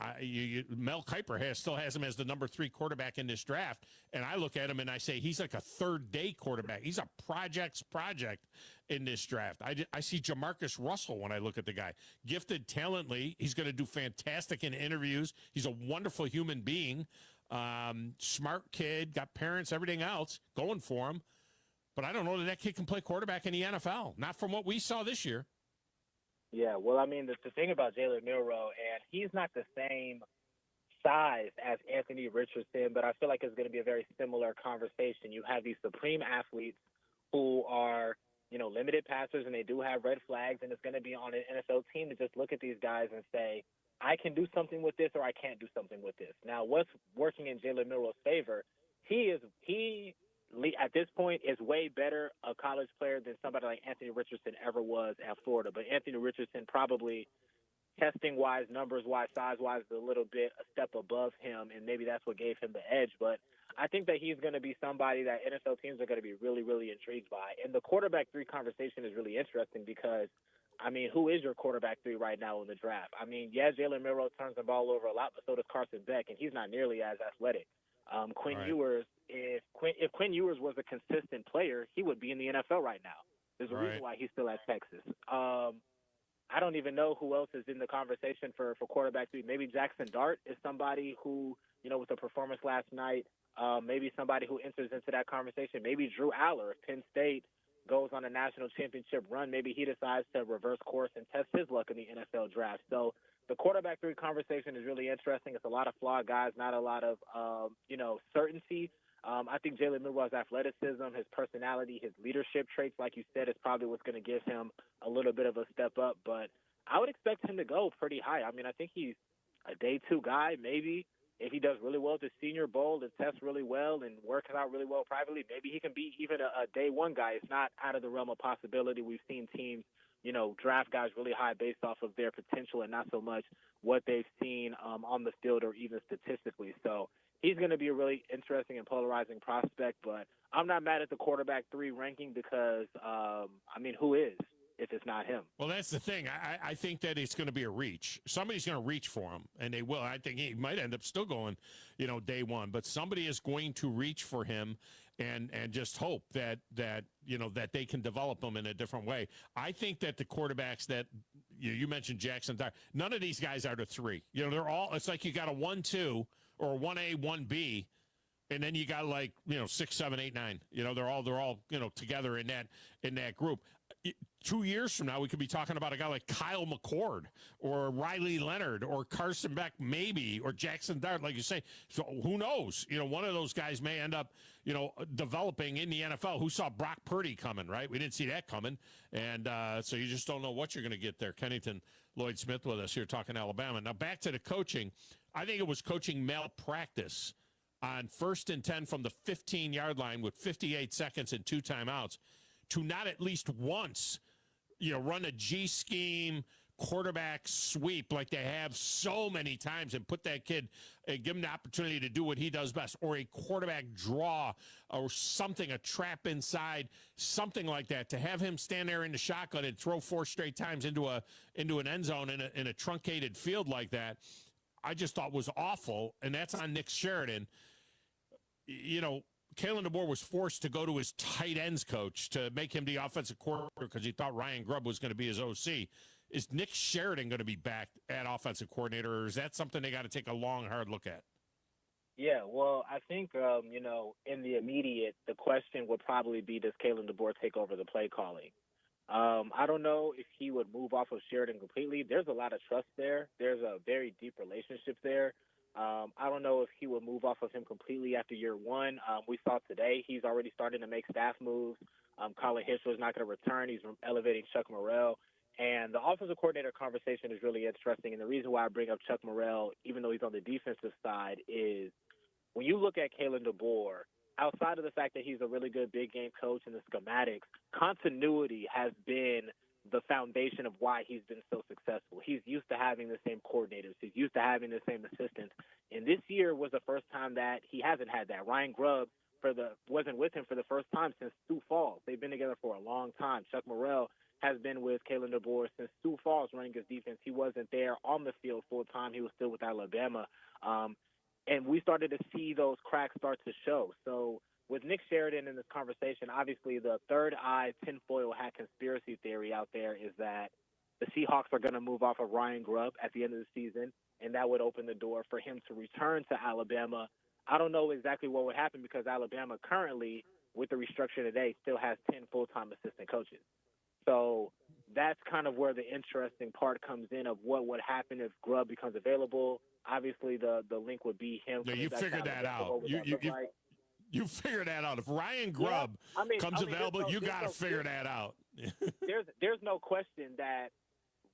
Mel Kiper still has him as the number 3 quarterback in this draft, and I look at him and I say he's like a third-day quarterback. He's a project in this draft. I see Jamarcus Russell when I look at the guy. Gifted talently. He's going to do fantastic in interviews. He's a wonderful human being. Smart kid, got parents, everything else going for him. But I don't know that kid can play quarterback in the NFL. Not from what we saw this year. Yeah, well, I mean, the thing about Jalen Milroe, and he's not the same size as Anthony Richardson, but I feel like it's going to be a very similar conversation. You have these supreme athletes who are, limited passers, and they do have red flags, and it's going to be on an NFL team to just look at these guys and say, I can do something with this or I can't do something with this. Now, what's working in Jalen Milroe's favor, he at this point is way better a college player than somebody like Anthony Richardson ever was at Florida. But Anthony Richardson probably testing-wise, numbers-wise, size-wise, a little bit a step above him, and maybe that's what gave him the edge. But I think that he's going to be somebody that NFL teams are going to be really, really intrigued by. And the quarterback 3 conversation is really interesting because, I mean, who is your quarterback 3 right now in the draft? I mean, Jalen Milroe turns the ball over a lot, but so does Carson Beck, and he's not nearly as athletic. Quinn Ewers, if Quinn Ewers was a consistent player, he would be in the NFL right now. There's a reason why he's still at Texas. I don't even know who else is in the conversation for quarterback 3. Maybe Jackson Dart is somebody who, with the performance last night, maybe somebody who enters into that conversation. Maybe Drew Aller, if Penn State goes on a national championship run, maybe he decides to reverse course and test his luck in the NFL draft. So the quarterback 3 conversation is really interesting. It's a lot of flawed guys, not a lot of, certainty. I think Jalen Milroe's athleticism, his personality, his leadership traits, like you said, is probably what's going to give him a little bit of a step up. But I would expect him to go pretty high. I mean, I think he's a day 2 guy, maybe. If he does really well at the Senior Bowl and tests really well and works out really well privately, maybe he can be even a day 1 guy. It's not out of the realm of possibility. We've seen teams, draft guys really high based off of their potential and not so much what they've seen on the field or even statistically. So he's going to be a really interesting and polarizing prospect, but I'm not mad at the quarterback 3 ranking because, who is if it's not him? Well, that's the thing. I think that it's going to be a reach. Somebody's going to reach for him, and they will. I think he might end up still going, day 1, but somebody is going to reach for him and just hope that they can develop him in a different way. I think that the quarterbacks that you mentioned, Jackson Dart, none of these guys are the 3. They're all, it's like you got a 1-2 or a 1A, 1B, and then you got 6, 7, 8, 9. They're all together in that group. 2 years from now, we could be talking about a guy like Kyle McCord or Riley Leonard or Carson Beck, maybe, or Jackson Dart, like you say. So who knows? One of those guys may end up, developing in the NFL. Who saw Brock Purdy coming, right? We didn't see that coming. And so you just don't know what you're going to get there. Kennington Lloyd Smith with us here talking Alabama. Now back to the coaching. I think it was coaching malpractice on 1st and 10 from the 15-yard line with 58 seconds and 2 timeouts to not at least once run a G scheme quarterback sweep like they have so many times and put that kid and give him the opportunity to do what he does best, or a quarterback draw or something, a trap inside, something like that, to have him stand there in the shotgun and throw 4 straight times into an end zone in a truncated field like that, I just thought was awful. And that's on Nick Sheridan. Kalen DeBoer was forced to go to his tight ends coach to make him the offensive coordinator because he thought Ryan Grubb was going to be his OC. Is Nick Sheridan going to be back at offensive coordinator, or is that something they got to take a long, hard look at? Yeah, well, I think, in the immediate, the question would probably be, does Kalen DeBoer take over the play calling? I don't know if he would move off of Sheridan completely. There's a lot of trust there. There's a very deep relationship there. I don't know if he will move off of him completely after year one. We saw today he's already starting to make staff moves. Colin Hitchell is not going to return. He's elevating Chuck Morrell. And the offensive coordinator conversation is really interesting. And the reason why I bring up Chuck Morrell, even though he's on the defensive side, is when you look at Kalen DeBoer, outside of the fact that he's a really good big game coach and the schematics, continuity has been the foundation of why he's been so successful. He's used to having the same coordinators. He's used to having the same assistants. And this year was the first time that he hasn't had that. Ryan Grubb wasn't with him for the first time since Sioux Falls. They've been together for a long time. Chuck Morrell has been with Kalen DeBoer since Sioux Falls running his defense. He wasn't there on the field full time. He was still with Alabama. And we started to see those cracks start to show. So with Nick Sheridan in this conversation, obviously the third eye tinfoil hat conspiracy theory out there is that the Seahawks are going to move off of Ryan Grubb at the end of the season, and that would open the door for him to return to Alabama. I don't know exactly what would happen because Alabama currently, with the restructure today, still has 10 full-time assistant coaches. So that's kind of where the interesting part comes in of what would happen if Grubb becomes available. Obviously, the link would be him. No, you figured that out. You figure that out. If Ryan Grubb comes available, you got to figure that out. There's no question that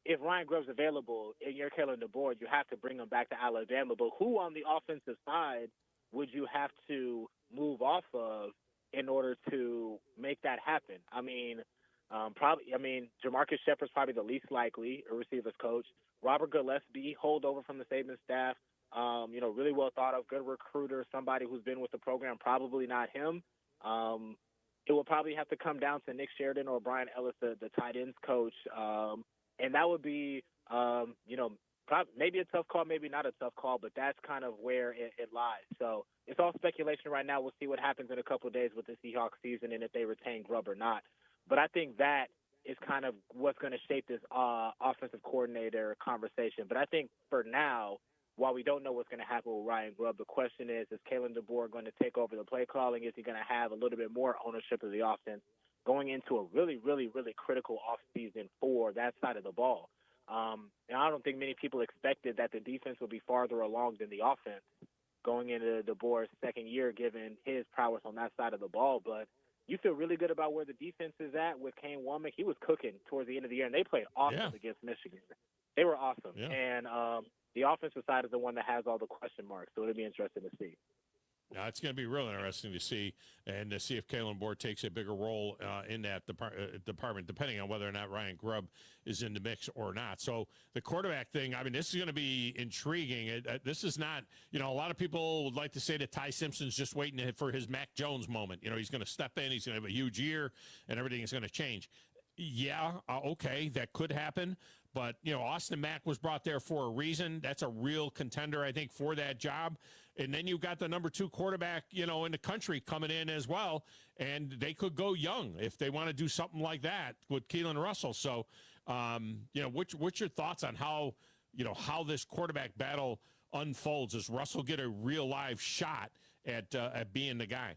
if Ryan Grubb's available and you're Kalen DeBoer, you have to bring him back to Alabama. But who on the offensive side would you have to move off of in order to make that happen? Jamarcus Shepard's probably the least likely a receivers coach. Robert Gillespie, holdover from the Saban staff. Really well thought of, good recruiter, somebody who's been with the program, probably not him. It will probably have to come down to Nick Sheridan or Brian Ellis, the tight ends coach. And that would be, maybe a tough call, maybe not a tough call, but that's kind of where it lies. So it's all speculation right now. We'll see what happens in a couple of days with the Seahawks season and if they retain Grubb or not. But I think that is kind of what's going to shape this offensive coordinator conversation. But I think for now, while we don't know what's going to happen with Ryan Grubb, the question is Kalen DeBoer going to take over the play calling? Is he going to have a little bit more ownership of the offense going into a really, really, really critical offseason for that side of the ball? And I don't think many people expected that the defense would be farther along than the offense going into DeBoer's second year, given his prowess on that side of the ball. But you feel really good about where the defense is at with Kane Womack. He was cooking towards the end of the year, and they played awesome against Michigan. They were awesome. Yeah. And the offensive side is the one that has all the question marks, so it'll be interesting to see. Now, it's going to be real interesting to see, and to see if Kalen DeBoer takes a bigger role in that department, depending on whether or not Ryan Grubb is in the mix or not. So the quarterback thing, this is going to be intriguing. This is not, a lot of people would like to say that Ty Simpson's just waiting for his Mac Jones moment. He's going to step in, he's going to have a huge year, and everything is going to change. Yeah, okay, that could happen. But, Austin Mack was brought there for a reason. That's a real contender, I think, for that job. And then you've got the number 2 quarterback, in the country coming in as well. And they could go young if they want to do something like that with Keelan Russell. So, what's your thoughts on how this quarterback battle unfolds? Does Russell get a real live shot at being the guy?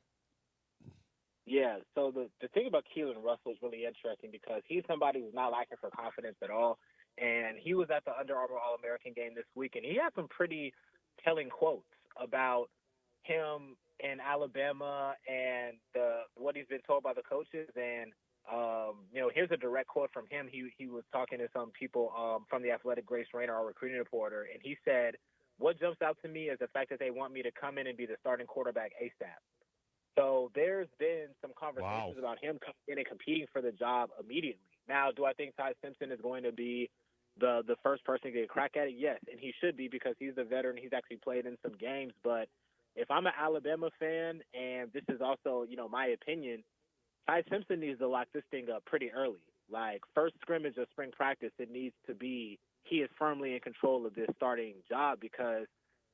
Yeah, so the thing about Keelan Russell is really interesting because he's somebody who's not lacking for confidence at all. And he was at the Under Armour All-American game this week, and he had some pretty telling quotes about him in Alabama and what he's been told by the coaches. And, here's a direct quote from him. He was talking to some people from the Athletic, Grace Rayner, our recruiting reporter, and he said, "What jumps out to me is the fact that they want me to come in and be the starting quarterback ASAP." So there's been some conversations about him coming in and competing for the job immediately. Now, do I think Ty Simpson is going to be the first person to get a crack at it? Yes, and he should be because he's a veteran. He's actually played in some games. But if I'm an Alabama fan, and this is also, my opinion, Ty Simpson needs to lock this thing up pretty early. Like, first scrimmage of spring practice, it needs to be he is firmly in control of this starting job because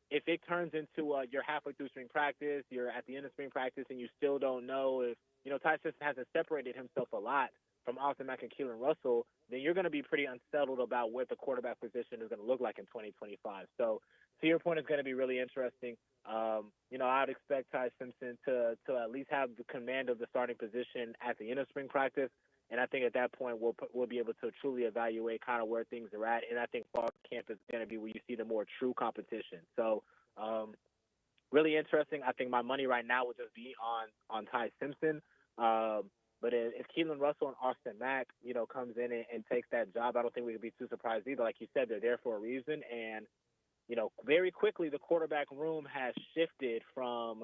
if it turns into you're halfway through spring practice, you're at the end of spring practice, and you still don't know if, Ty Simpson hasn't separated himself a lot from Austin Mack and Keelan Russell, then you're going to be pretty unsettled about what the quarterback position is going to look like in 2025. So to your point, it's going to be really interesting. I'd expect Ty Simpson to at least have the command of the starting position at the end of spring practice. And I think at that point we'll be able to truly evaluate kind of where things are at. And I think fall camp is going to be where you see the more true competition. So really interesting. I think my money right now would just be on Ty Simpson. But if Keelan Russell and Austin Mack, comes in and takes that job, I don't think we would be too surprised either. Like you said, they're there for a reason. And, very quickly the quarterback room has shifted from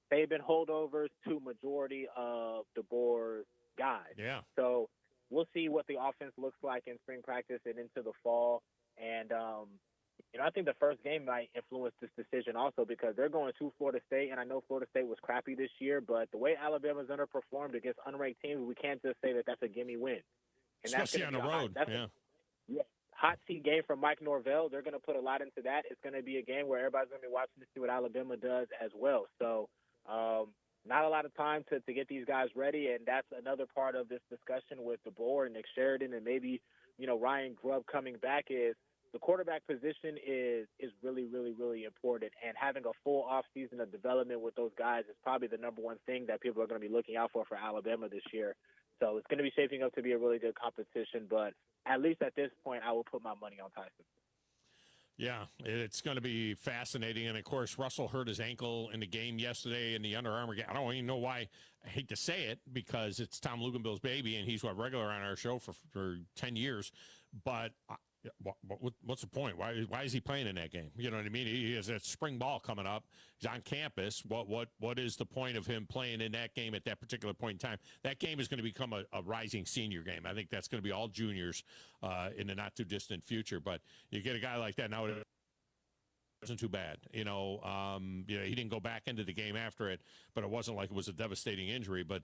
they've been holdovers to majority of DeBoer's guys. Yeah. So we'll see what the offense looks like in spring practice and into the fall. And, I think the first game might influence this decision also because they're going to Florida State, and I know Florida State was crappy this year, but the way Alabama's underperformed against unranked teams, we can't just say that that's a gimme win. And especially on the road. Yeah. Hot seat game from Mike Norvell. They're going to put a lot into that. It's going to be a game where everybody's going to be watching to see what Alabama does as well. So not a lot of time to get these guys ready, and that's another part of this discussion with DeBoer and Nick Sheridan and maybe, Ryan Grubb coming back is the quarterback position is really, really, really important, and having a full offseason of development with those guys is probably the number one thing that people are going to be looking out for Alabama this year. So it's going to be shaping up to be a really good competition, but at least at this point, I will put my money on Tyson. Yeah, it's going to be fascinating. And, of course, Russell hurt his ankle in the game yesterday in the Under Armour game. I don't even know why. I hate to say it because it's Tom Luganbill's baby, and he's regular on our show for 10 years. But what's the point? Why is he playing in that game? You know what I mean? He has that spring ball coming up. He's on campus. What is the point of him playing in that game at that particular point in time? That game is going to become a rising senior game. I think that's going to be all juniors in the not too distant future. But you get a guy like that now. It wasn't too bad. He didn't go back into the game after it, but it wasn't like it was a devastating injury. But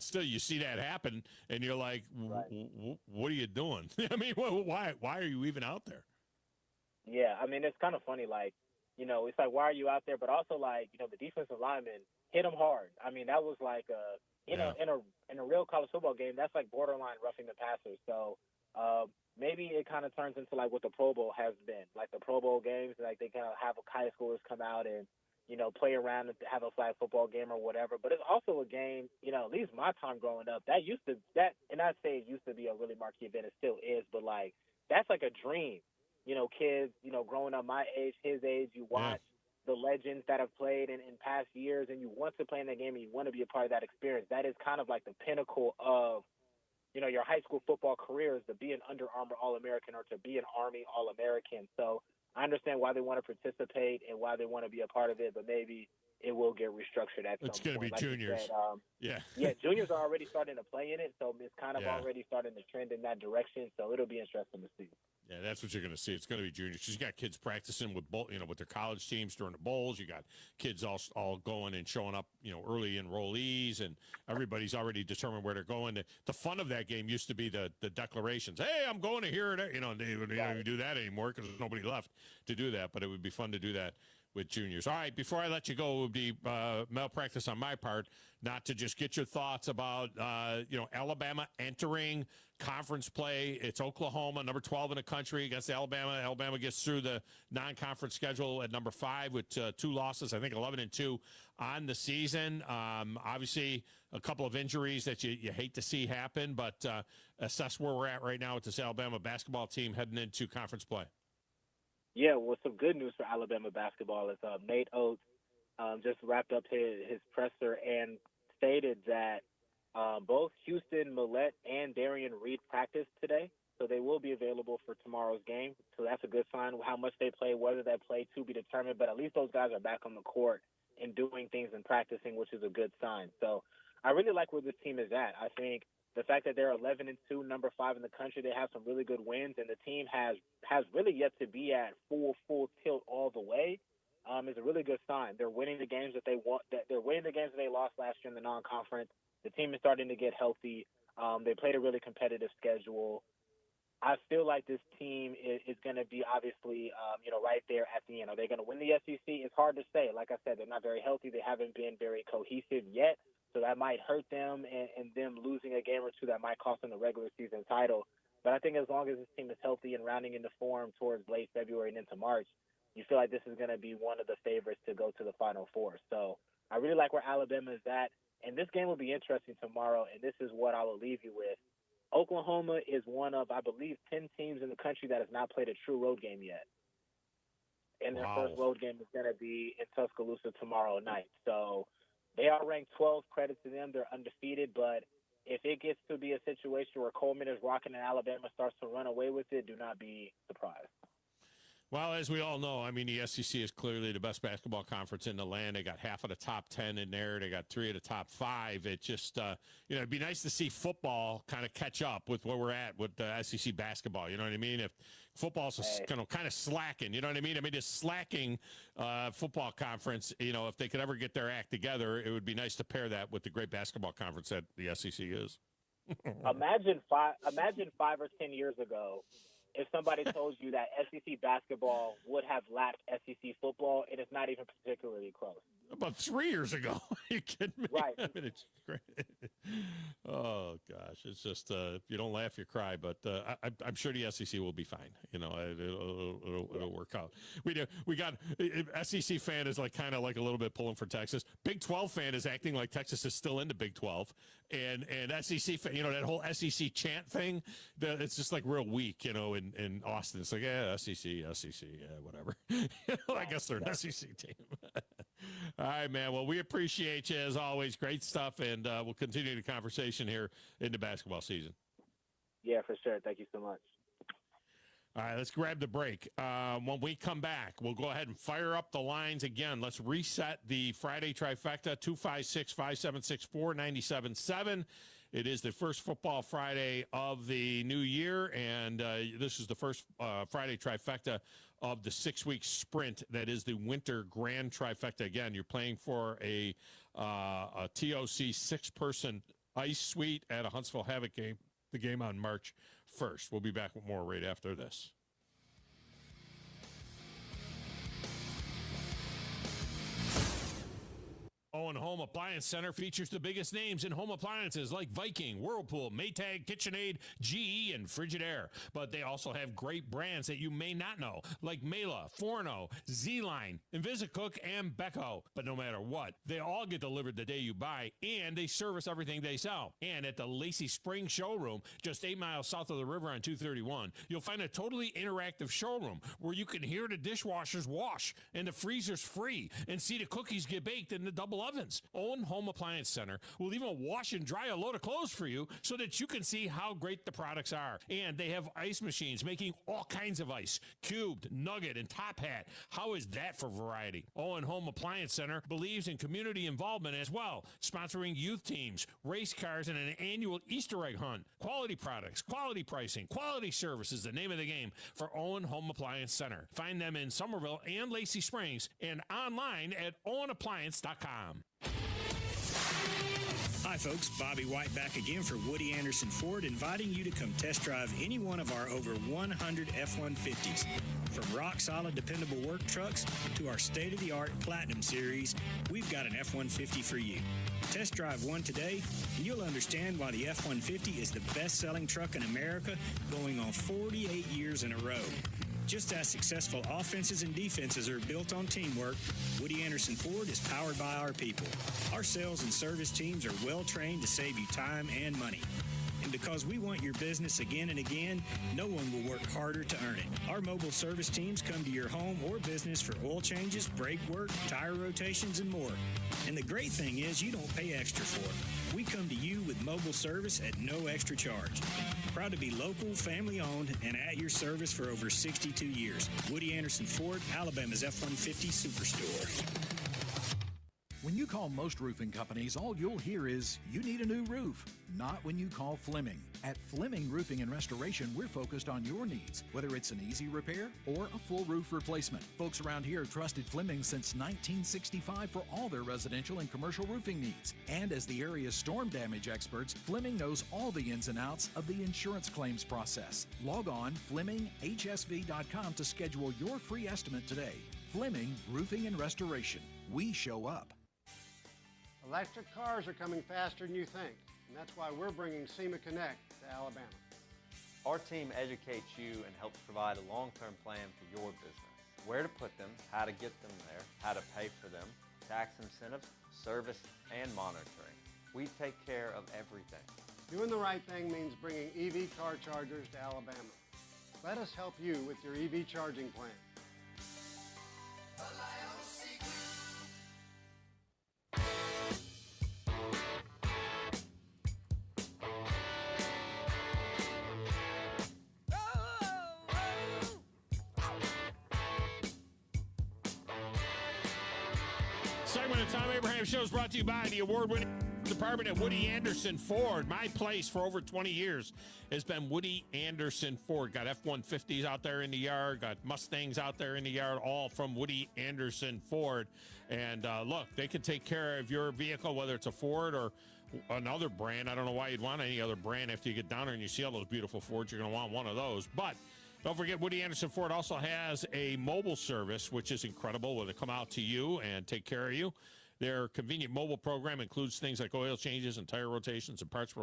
still, you see that happen, and you're like, what are you doing? I mean, why are you even out there? Yeah, I mean, it's kind of funny. Like, it's like, why are you out there? But also, like, the defensive lineman hit him hard. I mean, that was like in a real college football game, that's like borderline roughing the passer. So maybe it kind of turns into like what the Pro Bowl has been, like the Pro Bowl games, like they kind of have high schoolers come out and, play around and have a flag football game or whatever. But it's also a game, at least my time growing up, and I say it used to be a really marquee event, it still is, but like, that's like a dream. Kids, growing up my age, his age, you watch the legends that have played in past years and you want to play in that game and you want to be a part of that experience. That is kind of like the pinnacle of, your high school football career is to be an Under Armour All-American or to be an Army All-American. So I understand why they want to participate and why they want to be a part of it, but maybe it will get restructured at some point. It's going to be like juniors. Said, yeah, juniors are already starting to play in it, so it's kind of already starting to trend in that direction. So it'll be interesting to see. Yeah, that's what you're going to see. It's going to be juniors. You got kids practicing with with their college teams during the bowls. You got kids all going and showing up, early enrollees, and everybody's already determined where they're going. The fun of that game used to be the declarations. Hey, I'm going to here. They don't do that anymore because there's nobody left to do that. But it would be fun to do that with juniors. All right, before I let you go, it would be malpractice on my part not to just get your thoughts about, Alabama entering conference play. It's Oklahoma, number 12 in the country, against Alabama. Alabama gets through the non-conference schedule at number 5 with 2 losses, I think 11-2 on the season. Obviously, a couple of injuries that you hate to see happen, but assess where we're at right now with this Alabama basketball team heading into conference play. Yeah, well, some good news for Alabama basketball is Nate Oates just wrapped up his presser and stated that both Houston Millett and Darian Reed practiced today, so they will be available for tomorrow's game. So that's a good sign. How much they play, whether they play, to be determined, but at least those guys are back on the court and doing things and practicing, which is a good sign. So I really like where this team is at. I think the fact that they're 11-2, number 5 in the country, they have some really good wins, and the team has really yet to be at full tilt all the way. Is a really good sign. They're winning the games that they want. They're winning the games that they lost last year in the non-conference. The team is starting to get healthy. They played a really competitive schedule. I feel like this team is going to be obviously, right there at the end. Are they going to win the SEC? It's hard to say. Like I said, they're not very healthy. They haven't been very cohesive yet, so that might hurt them, and them losing a game or two that might cost them the regular season title. But I think as long as this team is healthy and rounding into form towards late February and into March, you feel like this is going to be one of the favorites to go to the Final Four. So I really like where Alabama is at, and this game will be interesting tomorrow, and this is what I will leave you with. Oklahoma is one of, I believe, 10 teams in the country that has not played a true road game yet. And their first road game is going to be in Tuscaloosa tomorrow night. So they are ranked 12, credit to them. They're undefeated, but if it gets to be a situation where Coleman is rocking and Alabama starts to run away with it, do not be surprised. Well, as we all know, I mean, the SEC is clearly the best basketball conference in the land. They got half of the top 10 in there. They got 3 of the top 5. It just, it'd be nice to see football kind of catch up with where we're at with the SEC basketball. You know what I mean? If football's kind of slacking, you know what I mean? I mean, this slacking football conference, if they could ever get their act together, it would be nice to pair that with the great basketball conference that the SEC is. Imagine 5 or 10 years ago, if somebody told you that SEC basketball would have lapped SEC football, and it's not even particularly close. About 3 years ago. Are you kidding me? Right. I mean, it's great. Oh, gosh. It's just, if you don't laugh, you cry. But I'm sure the SEC will be fine. It'll work out. We got SEC fan is kind of a little bit pulling for Texas. Big 12 fan is acting like Texas is still in the Big 12. And SEC fan, that whole SEC chant thing, it's just real weak, in Austin. It's SEC, whatever. I guess they're an SEC team. All right, man. Well, we appreciate you as always. Great stuff, and we'll continue the conversation here in the basketball season. Yeah, for sure. Thank you so much. All right, let's grab the break. When we come back, we'll go ahead and fire up the lines again. Let's reset the Friday trifecta, 256-576-4977. It is the first football Friday of the new year, and this is the first Friday trifecta of the 6-week sprint that is the winter grand trifecta. Again, you're playing for a TOC 6-person ice suite at a Huntsville Havoc game, the game on March 1st. We'll be back with more right after this. Owen Home Appliance Center features the biggest names in home appliances like Viking, Whirlpool, Maytag, KitchenAid, GE, and Frigidaire. But they also have great brands that you may not know, like Mela, Forno, Z-Line, Invisicook, and Beko. But no matter what, they all get delivered the day you buy, and they service everything they sell. And at the Lacey Spring Showroom, just 8 miles south of the river on 231, you'll find a totally interactive showroom where you can hear the dishwashers wash, and the freezer's free, and see the cookies get baked in the double ovens. Owen Home Appliance Center will even wash and dry a load of clothes for you so that you can see how great the products are. And they have ice machines making all kinds of ice, cubed, nugget, and top hat. How is that for variety? Owen Home Appliance Center believes in community involvement as well, sponsoring youth teams, race cars, and an annual Easter egg hunt. Quality products, quality pricing, quality service is the name of the game for Owen Home Appliance Center. Find them in Somerville and Lacey Springs and online at owenappliance.com. Hi folks, Bobby White back again for Woody Anderson Ford, inviting you to come test drive any one of our over 100 F-150s. From rock-solid, dependable work trucks to our state-of-the-art Platinum Series, we've got an F-150 for you. Test drive one today, and you'll understand why the F-150 is the best-selling truck in America, going on 48 years in a row. Just as successful offenses and defenses are built on teamwork, Woody Anderson Ford is powered by our people. Our sales and service teams are well-trained to save you time and money. And because we want your business again and again, no one will work harder to earn it. Our mobile service teams come to your home or business for oil changes, brake work, tire rotations, and more. And the great thing is you don't pay extra for it. We come to you with mobile service at no extra charge. Proud to be local, family-owned, and at your service for over 62 years. Woody Anderson Ford, Alabama's F-150 Superstore. When you call most roofing companies, all you'll hear is, you need a new roof. Not when you call Fleming. At Fleming Roofing and Restoration, we're focused on your needs, whether it's an easy repair or a full roof replacement. Folks around here have trusted Fleming since 1965 for all their residential and commercial roofing needs. And as the area's storm damage experts, Fleming knows all the ins and outs of the insurance claims process. Log on FlemingHSV.com to schedule your free estimate today. Fleming Roofing and Restoration. We show up. Electric cars are coming faster than you think, and that's why we're bringing SEMA Connect to Alabama. Our team educates you and helps provide a long-term plan for your business. Where to put them, how to get them there, how to pay for them, tax incentives, service, and monitoring. We take care of everything. Doing the right thing means bringing EV car chargers to Alabama. Let us help you with your EV charging plan. Segment of Tom Abraham Show is brought to you by the award-winning department at Woody Anderson Ford. My place for over 20 years has been Woody Anderson Ford. Got F-150s out there in the yard, got Mustangs out there in the yard, all from Woody Anderson Ford. And look, they can take care of your vehicle, whether it's a Ford or another brand. I don't know why you'd want any other brand. After you get down there and you see all those beautiful Fords, you're going to want one of those. But don't forget, Woody Anderson Ford also has a mobile service, which is incredible, where they come out to you and take care of you. Their convenient mobile program includes things like oil changes and tire rotations and parts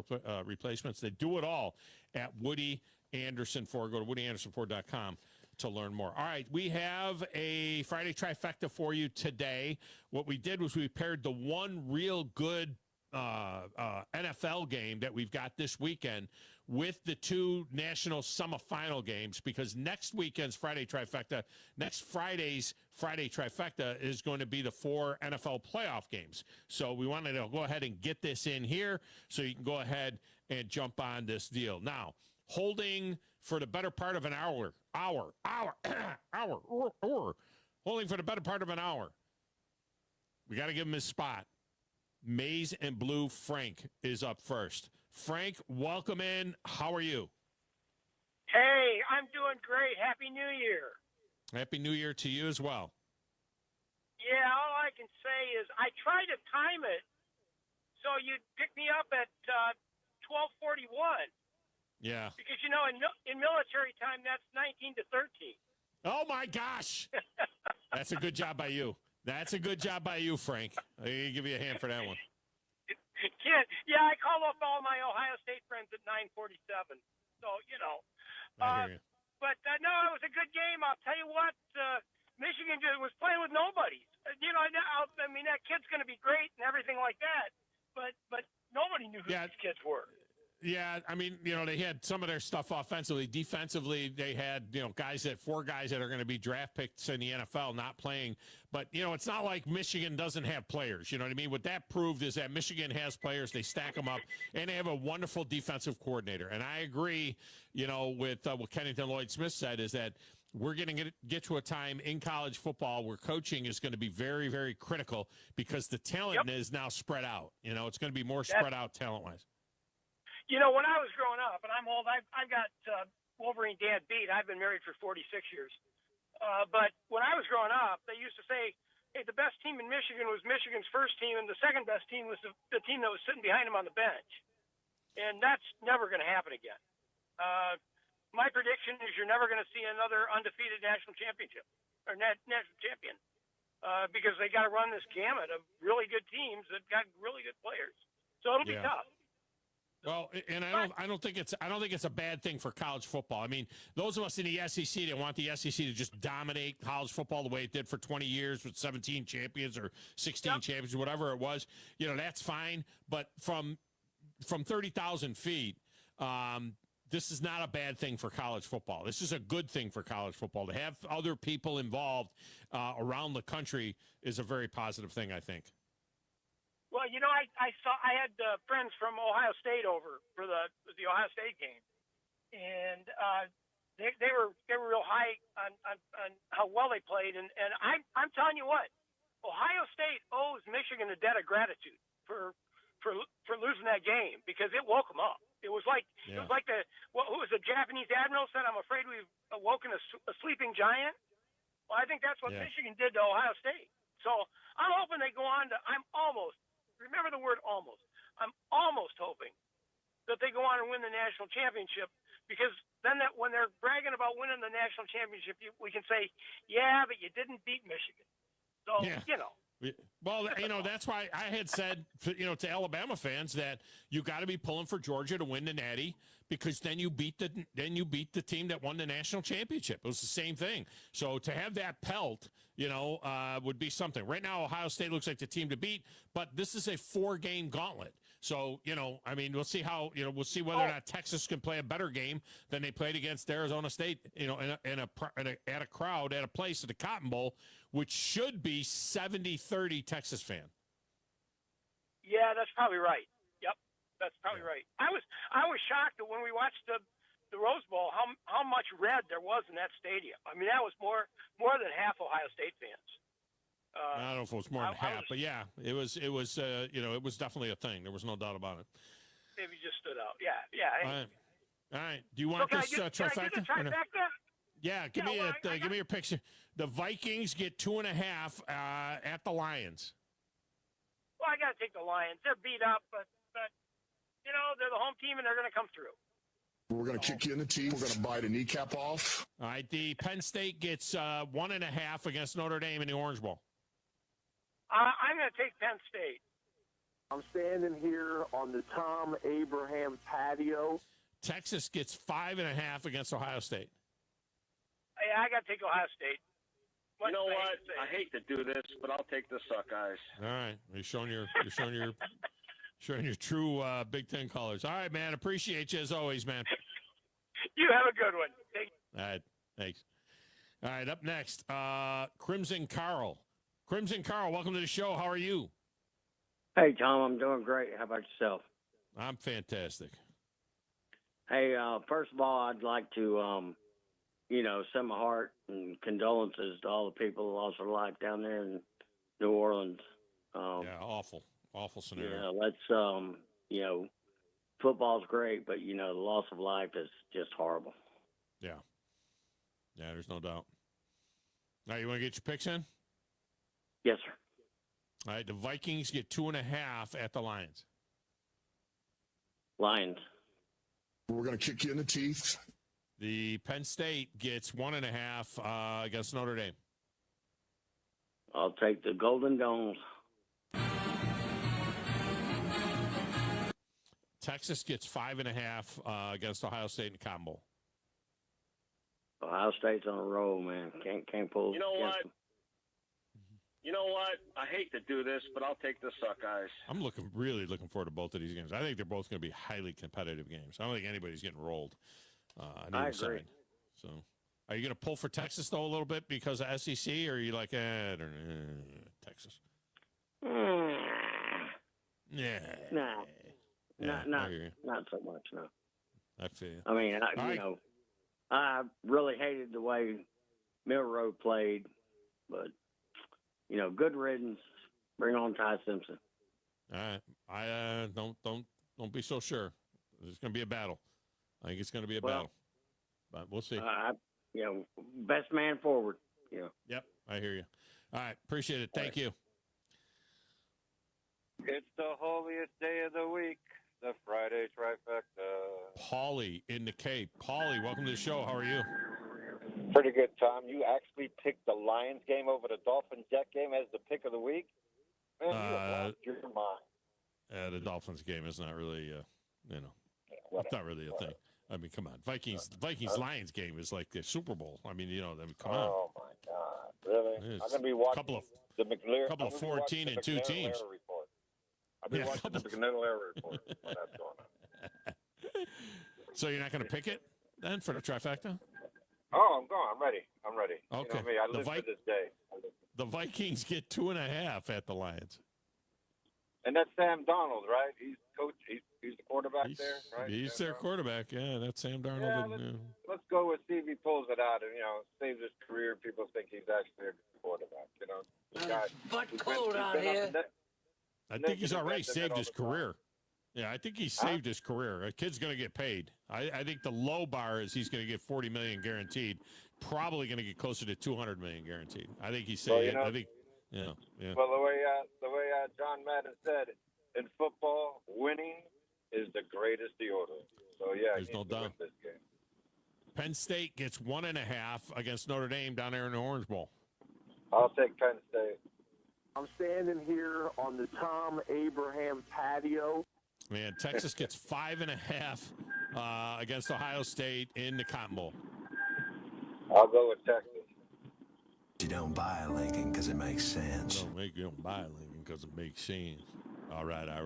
replacements. They do it all at Woody Anderson Ford. Go to WoodyAndersonFord.com to learn more. All right, we have a Friday trifecta for you today. What we did was we paired the one real good NFL game that we've got this weekend with the two national semifinal games, because next weekend's Friday trifecta, next Friday's Friday trifecta is going to be the 4 NFL playoff games. So we wanted to go ahead and get this in here so you can go ahead and jump on this deal. Now, holding for the better part of an hour, holding for the better part of an hour. We got to give him his spot. Maize and Blue Frank is up first. Frank, welcome in. How are you? Hey, I'm doing great. Happy New Year. Happy New Year to you as well. Yeah, all I can say is I tried to time it so you'd pick me up at 12:41. Yeah. Because, you know, in military time, that's 19 to 13. Oh, my gosh. That's a good job by you. That's a good job by you, Frank. I'll give you a hand for that one. Yeah, I called up all my Ohio State friends at 9:47. So, you know. I hear you. But, no, it was a good game. I'll tell you what, Michigan just was playing with nobody. You know, I mean, that kid's going to be great and everything like that. But nobody knew who these kids were. Yeah, I mean, you know, they had some of their stuff offensively. Defensively, they had, you know, 4 guys that are going to be draft picks in the NFL not playing. But, you know, it's not like Michigan doesn't have players. You know what I mean? What that proved is that Michigan has players. They stack them up, and they have a wonderful defensive coordinator. And I agree, you know, with what Kennington Lloyd-Smith said, is that we're going to get to a time in college football where coaching is going to be very, very critical because the talent is now spread out. You know, it's going to be more spread out talent-wise. You know, when I was growing up, and I'm old, I've got Wolverine dad beat. I've been married for 46 years. But when I was growing up, they used to say, hey, the best team in Michigan was Michigan's first team, and the second best team was the team that was sitting behind him on the bench. And that's never going to happen again. my prediction is you're never going to see another undefeated national championship or national champion because they got to run this gamut of really good teams that got really good players. So it'll be tough. Well, and I don't think it's a bad thing for college football. I mean, those of us in the SEC that want the SEC to just dominate college football the way it did for 20 years with 17 champions or 16 champions, whatever it was, that's fine. But from 30,000 feet, this is not a bad thing for college football. This is a good thing for college football. To have other people involved around the country is a very positive thing, I think. Well, I had friends from Ohio State over for the Ohio State game, and they were real high on how well they played, and I'm telling you what, Ohio State owes Michigan a debt of gratitude for losing that game because it woke them up. It was like who was the Japanese admiral said, "I'm afraid we've awoken a sleeping giant." Well, I think that's what Michigan did to Ohio State. So I'm hoping they go on to. Remember the word almost. I'm almost hoping that they go on and win the national championship because then when they're bragging about winning the national championship, we can say, yeah, but you didn't beat Michigan. So, Well, that's why I had said, to Alabama fans that you got to be pulling for Georgia to win the Natty because then you beat the team that won the national championship. It was the same thing. So to have that pelt, would be something. Right now, Ohio State looks like the team to beat, but this is a 4-game gauntlet. So, we'll see how, we'll see whether or not Texas can play a better game than they played against Arizona State, at a crowd, at a place at the Cotton Bowl, which should be 70-30 Texas fan. Yeah, that's probably right. Yep, that's probably right. I was shocked that when we watched the Rose Bowl, how much red there was in that stadium. I mean, that was more than half Ohio State fans. I don't know if it was more than half, but yeah, it was it was definitely a thing. There was no doubt about it. Maybe just stood out. Yeah. All right. Do you want this trifecta? Can I do the trifecta? Yeah, give me your picture. The Vikings get 2.5 at the Lions. Well, I got to take the Lions. They're beat up, but they're the home team and they're going to come through. We're going to kick you in the teeth. We're going to bite a kneecap off. All right, the Penn State gets 1.5 against Notre Dame in the Orange Bowl. I'm going to take Penn State. I'm standing here on the Tom Abraham patio. Texas gets 5.5 against Ohio State. Yeah, I got to take Ohio State. You know what? I hate to do this, but I'll take the Suckeyes. All right, you're showing your true Big Ten colors. All right, man. Appreciate you as always, man. You have a good one. All right, thanks. All right, up next, Crimson Carl. Crimson Carl, welcome to the show. How are you? Hey, Tom, I'm doing great. How about yourself? I'm fantastic. Hey, first of all, I'd like to, send my heart and condolences to all the people who lost their life down there in New Orleans. Awful scenario. Yeah, let's, football's great, but, the loss of life is just horrible. Yeah, there's no doubt. All right, you want to get your picks in? Yes, sir. All right, the Vikings get 2.5 at the Lions. Lions. We're going to kick you in the teeth. The Penn State gets 1.5 against Notre Dame. I'll take the Golden Domes. Texas gets 5.5 against Ohio State in the Cotton Bowl. Ohio State's on a roll, man. Can't pull. You know what? I hate to do this, but I'll take the Suckeyes. I'm really looking forward to both of these games. I think they're both going to be highly competitive games. I don't think anybody's getting rolled on either side. So, are you going to pull for Texas though a little bit because of SEC, or are you like, Texas? Yeah. Nah. Yeah, not so much, no. I feel you. I mean, I really hated the way Mill Road played, but good riddance. Bring on Ty Simpson. All right, I don't be so sure. It's going to be a battle. I think it's going to be a battle, but we'll see. Best man forward. Yep, I hear you. All right, appreciate it. Thank you. It's the holiest day of the week, the Friday trifecta. Paulie in the Cape. Paulie, welcome to the show. How are you? Pretty good, Tom. You actually picked the Lions game over the Dolphins-Jet game as the pick of the week? Man, you have lost your mind. The Dolphins game is not really, it's not really a thing. I mean, come on. Vikings-Lions game is like the Super Bowl. I mean, come on. Oh, my God. Really? I'm going to be watching the McNair. Couple of 14 and 2 teams. I'll be watching the McNair report when that's going on. So you're not going to pick it then for the trifecta? Oh, I'm going. I'm ready. Okay. You know me. I live for this day. The Vikings get 2.5 at the Lions. And that's Sam Darnold, right? He's coach. He's the quarterback there, right? He's their quarterback. Yeah, that's Sam Darnold. Yeah, let's go with see if he pulls it out and saves his career. People think he's actually a good quarterback. The guy, But cold out here. I think he's already saved his career. Yeah, I think he saved his career. A kid's going to get paid. I think the low bar is he's going to get $40 million guaranteed. Probably going to get closer to $200 million guaranteed. I think he's saved. Well, I think. Yeah. Well, the way John Madden said, in football, winning is the greatest deodorant. So there's no doubt. This game. Penn State gets 1.5 against Notre Dame down there in the Orange Bowl. I'll take Penn State. I'm standing here on the Thom Abraham patio. Man, Texas gets 5.5 against Ohio State in the Cotton Bowl. I'll go with Texas. You don't buy a Lincoln because it makes sense. You don't buy a Lincoln because it makes sense. All right. All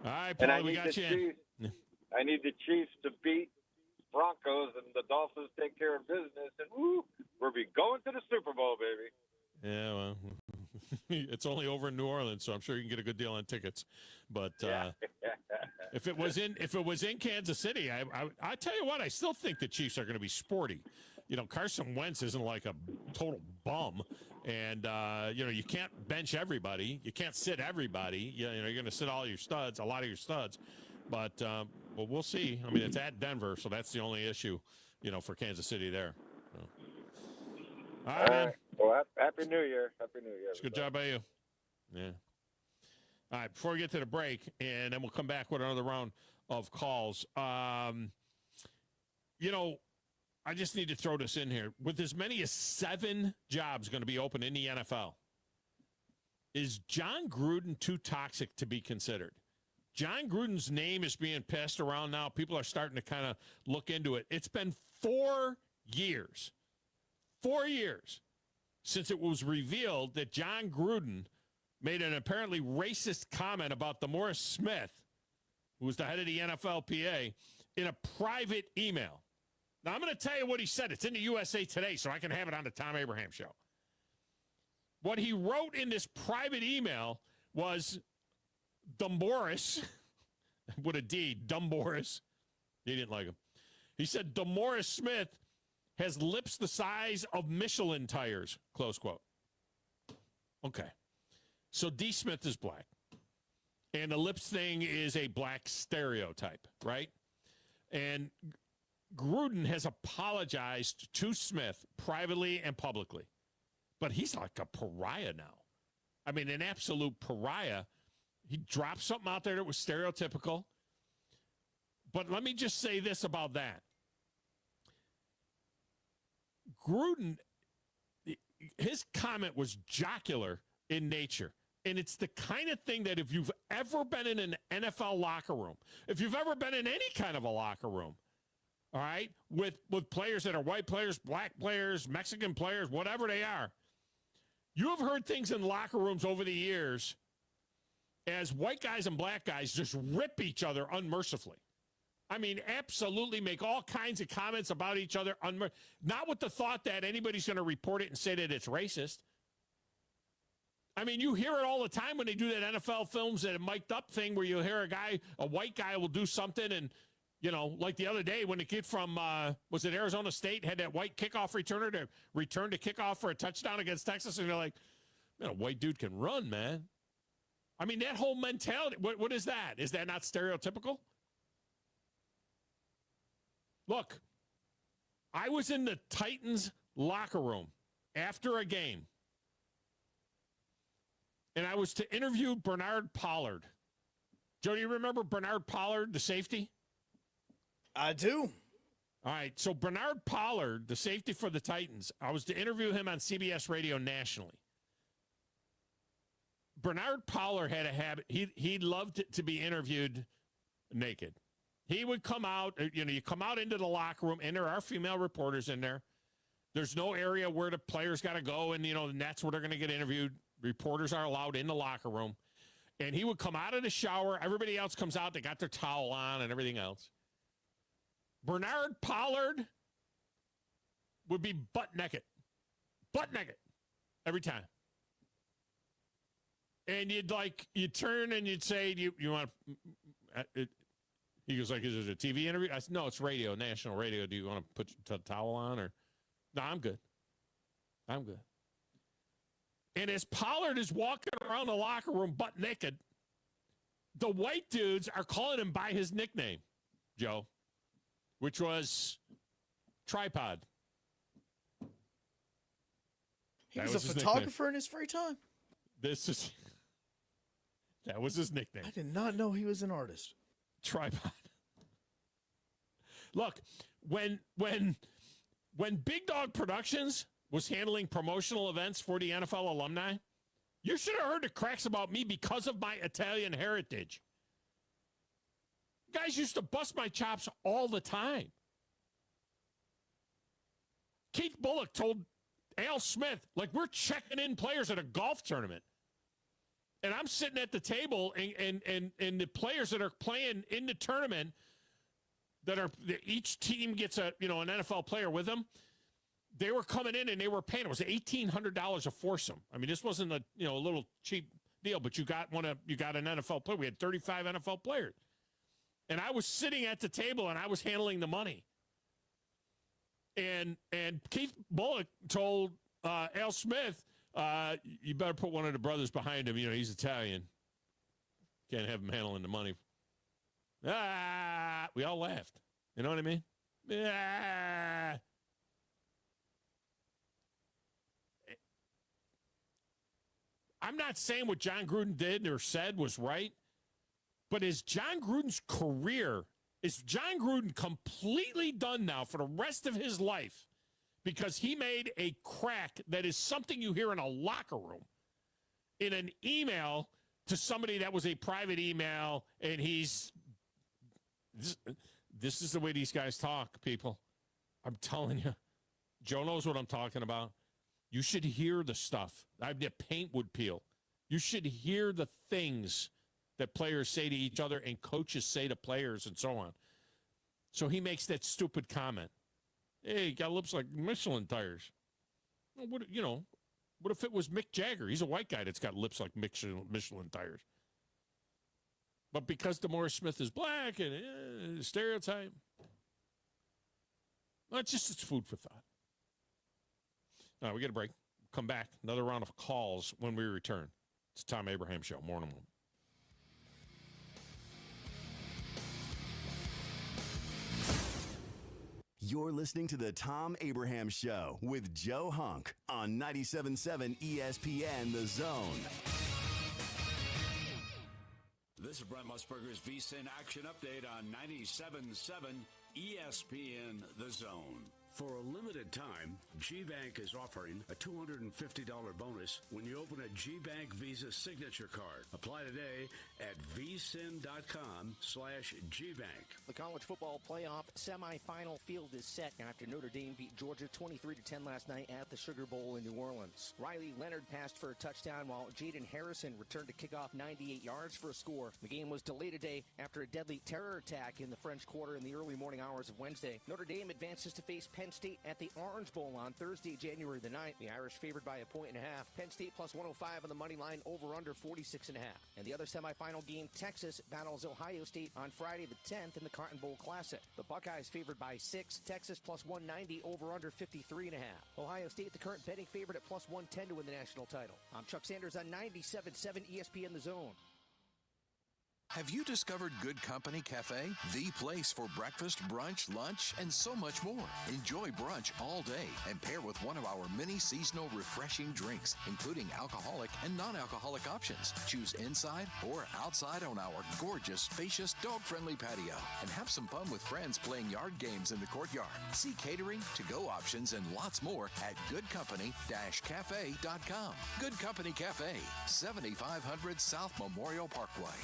right, Paul, we got you in. I need the Chiefs to beat Broncos and the Dolphins take care of business. And we'll be going to the Super Bowl, baby. Yeah, well, it's only over in New Orleans, so I'm sure you can get a good deal on tickets. But if it was in Kansas City, I tell you what, I still think the Chiefs are going to be sporty. Carson Wentz isn't like a total bum, and you can't bench everybody, you can't sit everybody. You're going to sit a lot of your studs. But well, we'll see. I mean, it's at Denver, so that's the only issue, for Kansas City there. So. All right, man. Well, Happy New Year. It's a good job by you. Yeah. All right, before we get to the break, and then we'll come back with another round of calls. I just need to throw this in here. With as many as 7 jobs going to be open in the NFL, is John Gruden too toxic to be considered? John Gruden's name is being passed around now. People are starting to kind of look into it. It's been 4 years since it was revealed that John Gruden made an apparently racist comment about DeMaurice Smith, who was the head of the NFLPA, in a private email. Now, I'm going to tell you what he said. It's in the USA Today, so I can have it on the Thom Abraham Show. What he wrote in this private email was DeMaurice, with a D, DeMaurice. He didn't like him. He said, DeMaurice Smith has lips the size of Michelin tires, close quote. Okay. So D. Smith is black. And the lips thing is a black stereotype, right? And Gruden has apologized to Smith privately and publicly. But he's like a pariah now. I mean, an absolute pariah. He dropped something out there that was stereotypical. But let me just say this about that. Gruden, his comment was jocular in nature. And it's the kind of thing that if you've ever been in an NFL locker room, if you've ever been in any kind of a locker room, all right, with players that are white players, black players, Mexican players, whatever they are, you have heard things in locker rooms over the years as white guys and black guys just rip each other unmercifully. I mean, absolutely make all kinds of comments about each other, not with the thought that anybody's going to report it and say that it's racist. I mean, you hear it all the time when they do that NFL films, that mic'd up thing where you hear a white guy will do something, and, like the other day when the kid from, was it Arizona State, had that white kickoff returner to return to kickoff for a touchdown against Texas, and they're like, man, a white dude can run, man. I mean, that whole mentality, what is that? Is that not stereotypical? Look, I was in the Titans locker room after a game, and I was to interview Bernard Pollard, Joe, do you remember Bernard Pollard, the safety? I do. All right, so Bernard Pollard, the safety for the Titans, I was to interview him on CBS Radio nationally. Bernard Pollard had a habit. He loved to be interviewed naked. He would come out, you come out into the locker room, and there are female reporters in there. There's no area where the players got to go, and, and that's where they're going to get interviewed. Reporters are allowed in the locker room. And he would come out of the shower. Everybody else comes out. They got their towel on and everything else. Bernard Pollard would be butt naked every time. And you'd turn and you'd say, you want to, he goes like, is it a TV interview? I said, no, it's radio, national radio. Do you want to put your towel on or? No, I'm good. And as Pollard is walking around the locker room butt naked, the white dudes are calling him by his nickname, Joe, which was Tripod. He was a photographer in his free time. That was his nickname. I did not know he was an artist. Tripod. Look, when Big Dog Productions was handling promotional events for the NFL alumni, you should have heard the cracks about me because of my Italian heritage. Guys used to bust my chops all the time. Keith Bullock told Al Smith, like, we're checking in players at a golf tournament. And I'm sitting at the table, and the players that are playing in the tournament, each team gets an NFL player with them. They were coming in and they were paying. It was $1,800 a foursome. I mean, this wasn't a little cheap deal, but you got an NFL player. We had 35 NFL players, and I was sitting at the table and I was handling the money. And Keith Bullock told Al Smith, you better put one of the brothers behind him. He's Italian. Can't have him handling the money. We all laughed. You know what I mean? I'm not saying what John Gruden did or said was right, but is John Gruden's career, is John Gruden completely done now for the rest of his life because he made a crack that is something you hear in a locker room, in an email to somebody that was a private email, and this is the way these guys talk, people. I'm telling you. Joe knows what I'm talking about. You should hear the stuff. The paint would peel. You should hear the things that players say to each other and coaches say to players and so on. So he makes that stupid comment. Hey, got lips like Michelin tires. Well, what if it was Mick Jagger? He's a white guy that's got lips like Michelin tires. But because DeMaurice Smith is black and stereotype, well, it's food for thought. All right, we get a break. Come back. Another round of calls when we return. It's the Thom Abraham Show. More in a moment. You're listening to the Thom Abraham Show with Joe Hunk on 97.7 ESPN The Zone. This is Brent Musburger's VSiN Action Update on 97.7 ESPN The Zone. For a limited time, G-Bank is offering a $250 bonus when you open a G-Bank Visa signature card. Apply today at vsin.com/GBank. The college football playoff semifinal field is set after Notre Dame beat Georgia 23-10 last night at the Sugar Bowl in New Orleans. Riley Leonard passed for a touchdown while Jaden Harrison returned to kick off 98 yards for a score. The game was delayed today after a deadly terror attack in the French Quarter in the early morning hours of Wednesday. Notre Dame advances to face Penn State at the Orange Bowl on Thursday, January the 9th. The Irish favored by 1.5. Penn State plus 105 on the money line, over under 46.5. And the other semifinal game, Texas battles Ohio State on Friday the 10th in the Cotton Bowl Classic. The Buckeyes favored by 6. Texas plus 190, over under 53.5. Ohio State the current betting favorite at plus 110 to win the national title. I'm Chuck Sanders on 97.7 ESPN The Zone. Have you discovered Good Company Cafe? The place for breakfast, brunch, lunch, and so much more. Enjoy brunch all day and pair with one of our many seasonal refreshing drinks, including alcoholic and non-alcoholic options. Choose inside or outside on our gorgeous, spacious, dog-friendly patio. And have some fun with friends playing yard games in the courtyard. See catering, to-go options, and lots more at goodcompany-cafe.com. Good Company Cafe, 7500 South Memorial Parkway.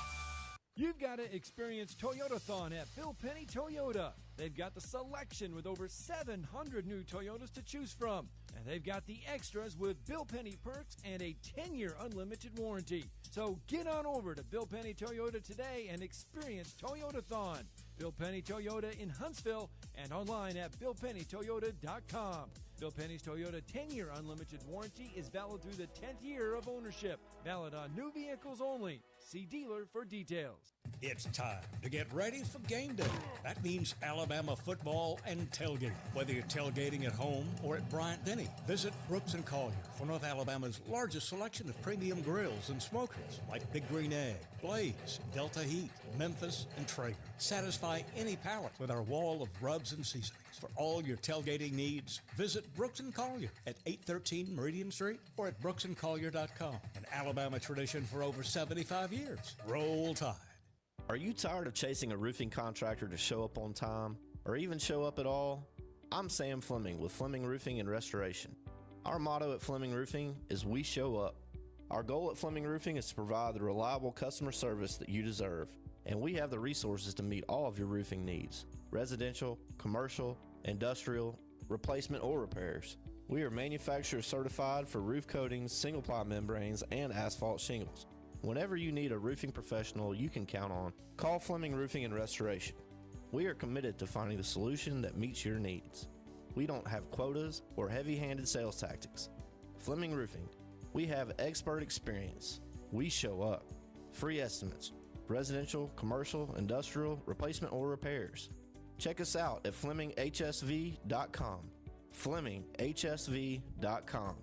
You've got to experience Toyota-thon at Bill Penny Toyota. They've got the selection with over 700 new Toyotas to choose from. And they've got the extras with Bill Penny perks and a 10-year unlimited warranty. So get on over to Bill Penny Toyota today and experience Toyota-thon. Bill Penny Toyota in Huntsville and online at BillPennyToyota.com. Bill Penny's Toyota 10-year unlimited warranty is valid through the 10th year of ownership. Valid on new vehicles only. See dealer for details. It's time to get ready for game day. That means Alabama football and tailgating. Whether you're tailgating at home or at Bryant-Denny, visit Brooks & Collier for North Alabama's largest selection of premium grills and smokers like Big Green Egg, Blaze, Delta Heat, Memphis, and Traeger. Satisfy any palate with our wall of rubs and seasonings. For all your tailgating needs, visit Brooks & Collier at 813 Meridian Street or at brooksandcollier.com. An Alabama tradition for over 75 years. Roll Tide. Are you tired of chasing a roofing contractor to show up on time or even show up at all? I'm Sam Fleming with Fleming Roofing and Restoration. Our motto at Fleming Roofing is we show up. Our goal at Fleming Roofing is to provide the reliable customer service that you deserve, and we have the resources to meet all of your roofing needs: residential, commercial, industrial, replacement, or repairs. We are manufacturer certified for roof coatings, single-ply membranes, and asphalt shingles. Whenever you need a roofing professional you can count on, call Fleming Roofing and Restoration. We are committed to finding the solution that meets your needs. We don't have quotas or heavy-handed sales tactics. Fleming Roofing, we have expert experience. We show up. Free estimates, residential, commercial, industrial, replacement, or repairs. Check us out at FlemingHSV.com. FlemingHSV.com.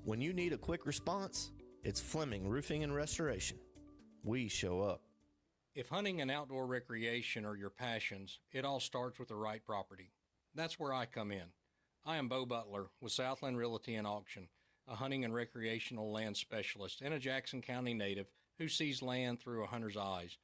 When you need a quick response, it's Fleming Roofing and Restoration. We show up. If hunting and outdoor recreation are your passions, it all starts with the right property. That's where I come in. I am Bo Butler with Southland Realty and Auction, a hunting and recreational land specialist and a Jackson County native who sees land through a hunter's eyes.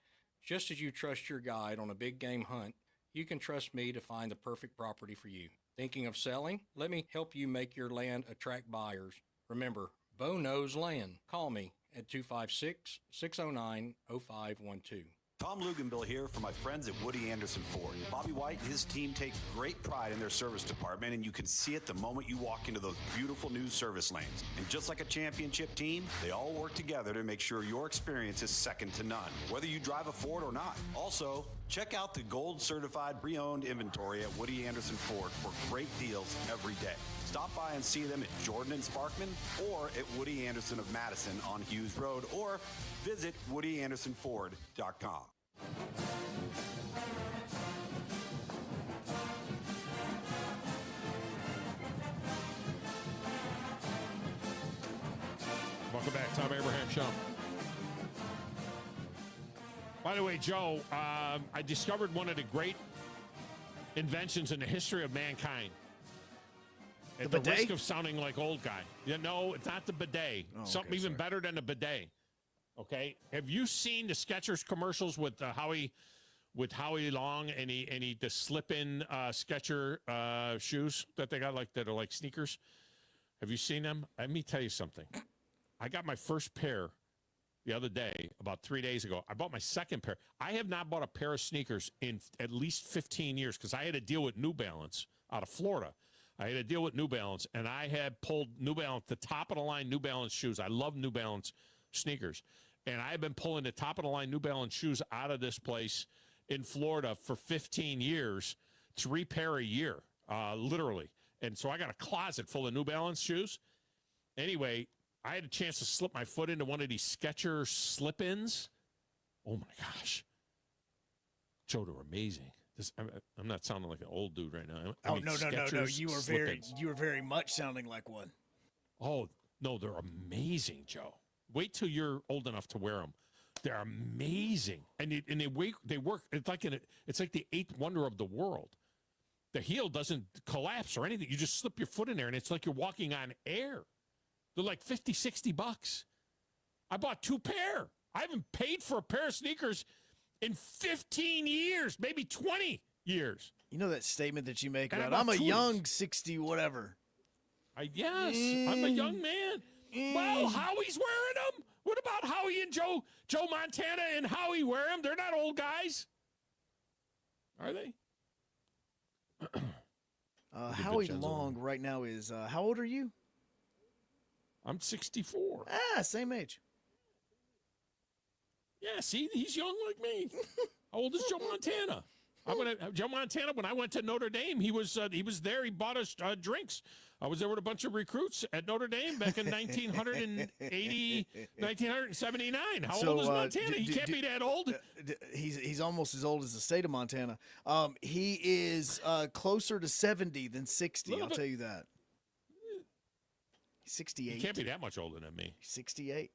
Just as you trust your guide on a big game hunt, you can trust me to find the perfect property for you. Thinking of selling? Let me help you make your land attract buyers. Remember, Bo knows land. Call me at 256-609-0512. Tom Luganbill here for my friends at Woody Anderson Ford. Bobby White and his team take great pride in their service department, and you can see it the moment you walk into those beautiful new service lanes. And just like a championship team, they all work together to make sure your experience is second to none, whether you drive a Ford or not. Also, check out the gold certified pre-owned inventory at Woody Anderson Ford for great deals every day. Stop by and see them at Jordan and Sparkman or at Woody Anderson of Madison on Hughes Road, or visit WoodyAndersonFord.com. Welcome back, Thom Abraham Show. By the way, Joe, I discovered one of the great inventions in the history of mankind. At the risk of sounding like old guy. You know, it's not the bidet. Something even better than a bidet. Okay? Have you seen the Skechers commercials with Howie Long and the slip-in Sketcher shoes that they got that are like sneakers? Have you seen them? Let me tell you something. I got my first pair the other day, about 3 days ago. I bought my second pair. I have not bought a pair of sneakers in at least 15 years because I had to deal with New Balance out of Florida. I had to deal with New Balance, and I had pulled New Balance, the top-of-the-line New Balance shoes. I love New Balance sneakers. And I have been pulling the top-of-the-line New Balance shoes out of this place in Florida for 15 years, 3 pair a year, literally. And so I got a closet full of New Balance shoes. Anyway, I had a chance to slip my foot into one of these Skechers slip-ins. Oh, my gosh. Joe, they're amazing. I'm not sounding like an old dude right now. No. You were very much sounding like one. Oh, no, they're amazing, Joe. Wait till you're old enough to wear them. They're amazing, and they work. It's like the eighth wonder of the world. The heel doesn't collapse or anything. You just slip your foot in there, and it's like you're walking on air. They're like $50, $60. I bought 2 pair. I haven't paid for a pair of sneakers in 15 years, maybe 20 years. You know that statement that you make And about, I I'm bought a 2 young 60 whatever. Yes, I'm a young man. Well, Howie's wearing them. What about Howie and Joe Montana and Howie wear them? They're not old guys. Are they? Howie Long right now is, how old are you? I'm 64. Same age. Yeah, see, he's young like me. How old is Joe Montana? Joe Montana, when I went to Notre Dame, he was there. He bought us drinks. I was there with a bunch of recruits at Notre Dame back in 1979. How old is Montana? He can't be that old. He's almost as old as the state of Montana. He is closer to 70 than 60, I'll tell you that. He's 68. He can't be that much older than me. 68.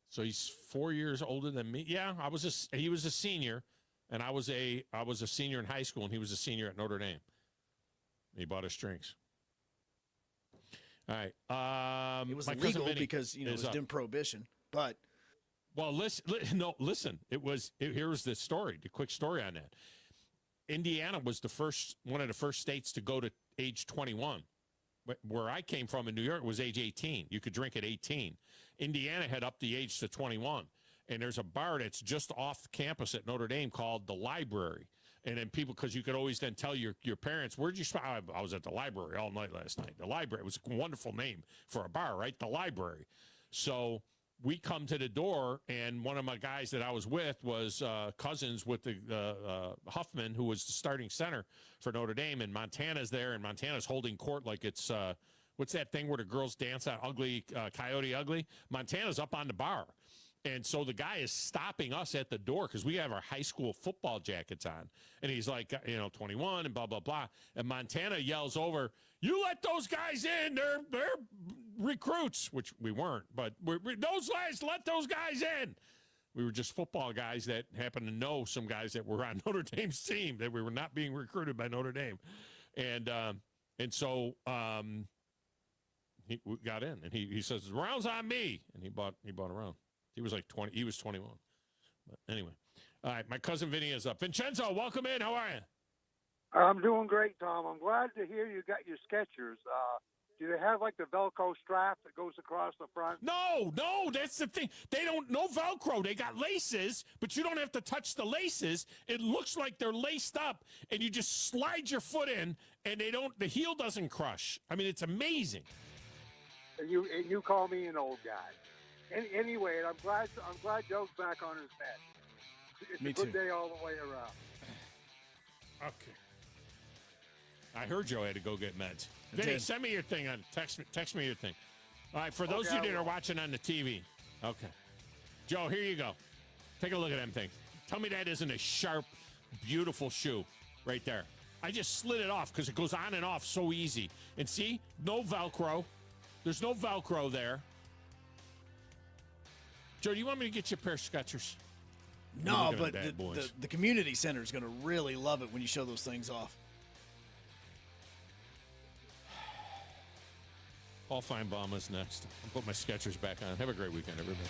So he's 4 years older than me. Yeah, he was a senior, and I was a senior in high school, and he was a senior at Notre Dame. He bought us drinks. All right. It was illegal because it was in prohibition, but listen. Here's the story. The quick story on that. Indiana was one of the first states to go to age 21. Where I came from in New York was age 18. You could drink at 18. Indiana had upped the age to 21. And there's a bar that's just off campus at Notre Dame called the Library. And then because you could always then tell your parents, where'd you spend? I was at the library all night last night. The library was a wonderful name for a bar, right? The Library. So we come to the door, and one of my guys that I was with was cousins with the Huffman, who was the starting center for Notre Dame. And Montana's there, and Montana's holding court like it's, what's that thing where the girls dance on Coyote Ugly? Montana's up on the bar. And so the guy is stopping us at the door because we have our high school football jackets on. And he's like, 21 and blah, blah, blah. And Montana yells over, "You let those guys in. They're recruits," which we weren't. But those guys, let those guys in. We were just football guys that happened to know some guys that were on Notre Dame's team, that we were not being recruited by Notre Dame. And so we got in. And he says, "The round's on me." And he bought a round. He was like 20. He was 21. But anyway. All right. My cousin Vinny is up. Vincenzo, welcome in. How are you? I'm doing great, Tom. I'm glad to hear you got your Skechers. Do they have like the Velcro strap that goes across the front? No, that's the thing. They don't, no Velcro. They got laces, but you don't have to touch the laces. It looks like they're laced up, and you just slide your foot in, and the heel doesn't crush. I mean, it's amazing. And you call me an old guy. Anyway, I'm glad Joe's back on his mat. It's Me a good too. day all the way around. Okay. I heard Joe had to go get meds. I Vinny, did. send me your thing. Text me your thing. All right, for those of you that are watching on the TV. Okay. Joe, here you go. Take a look at them things. Tell me that isn't a sharp, beautiful shoe right there. I just slid it off because it goes on and off so easy. And see, no Velcro. There's no Velcro there. Joe, do you want me to get you a pair of Skechers? No, but the community center is going to really love it when you show those things off. Paul Feinbaum is next. I'll put my Skechers back on. Have a great weekend, everybody.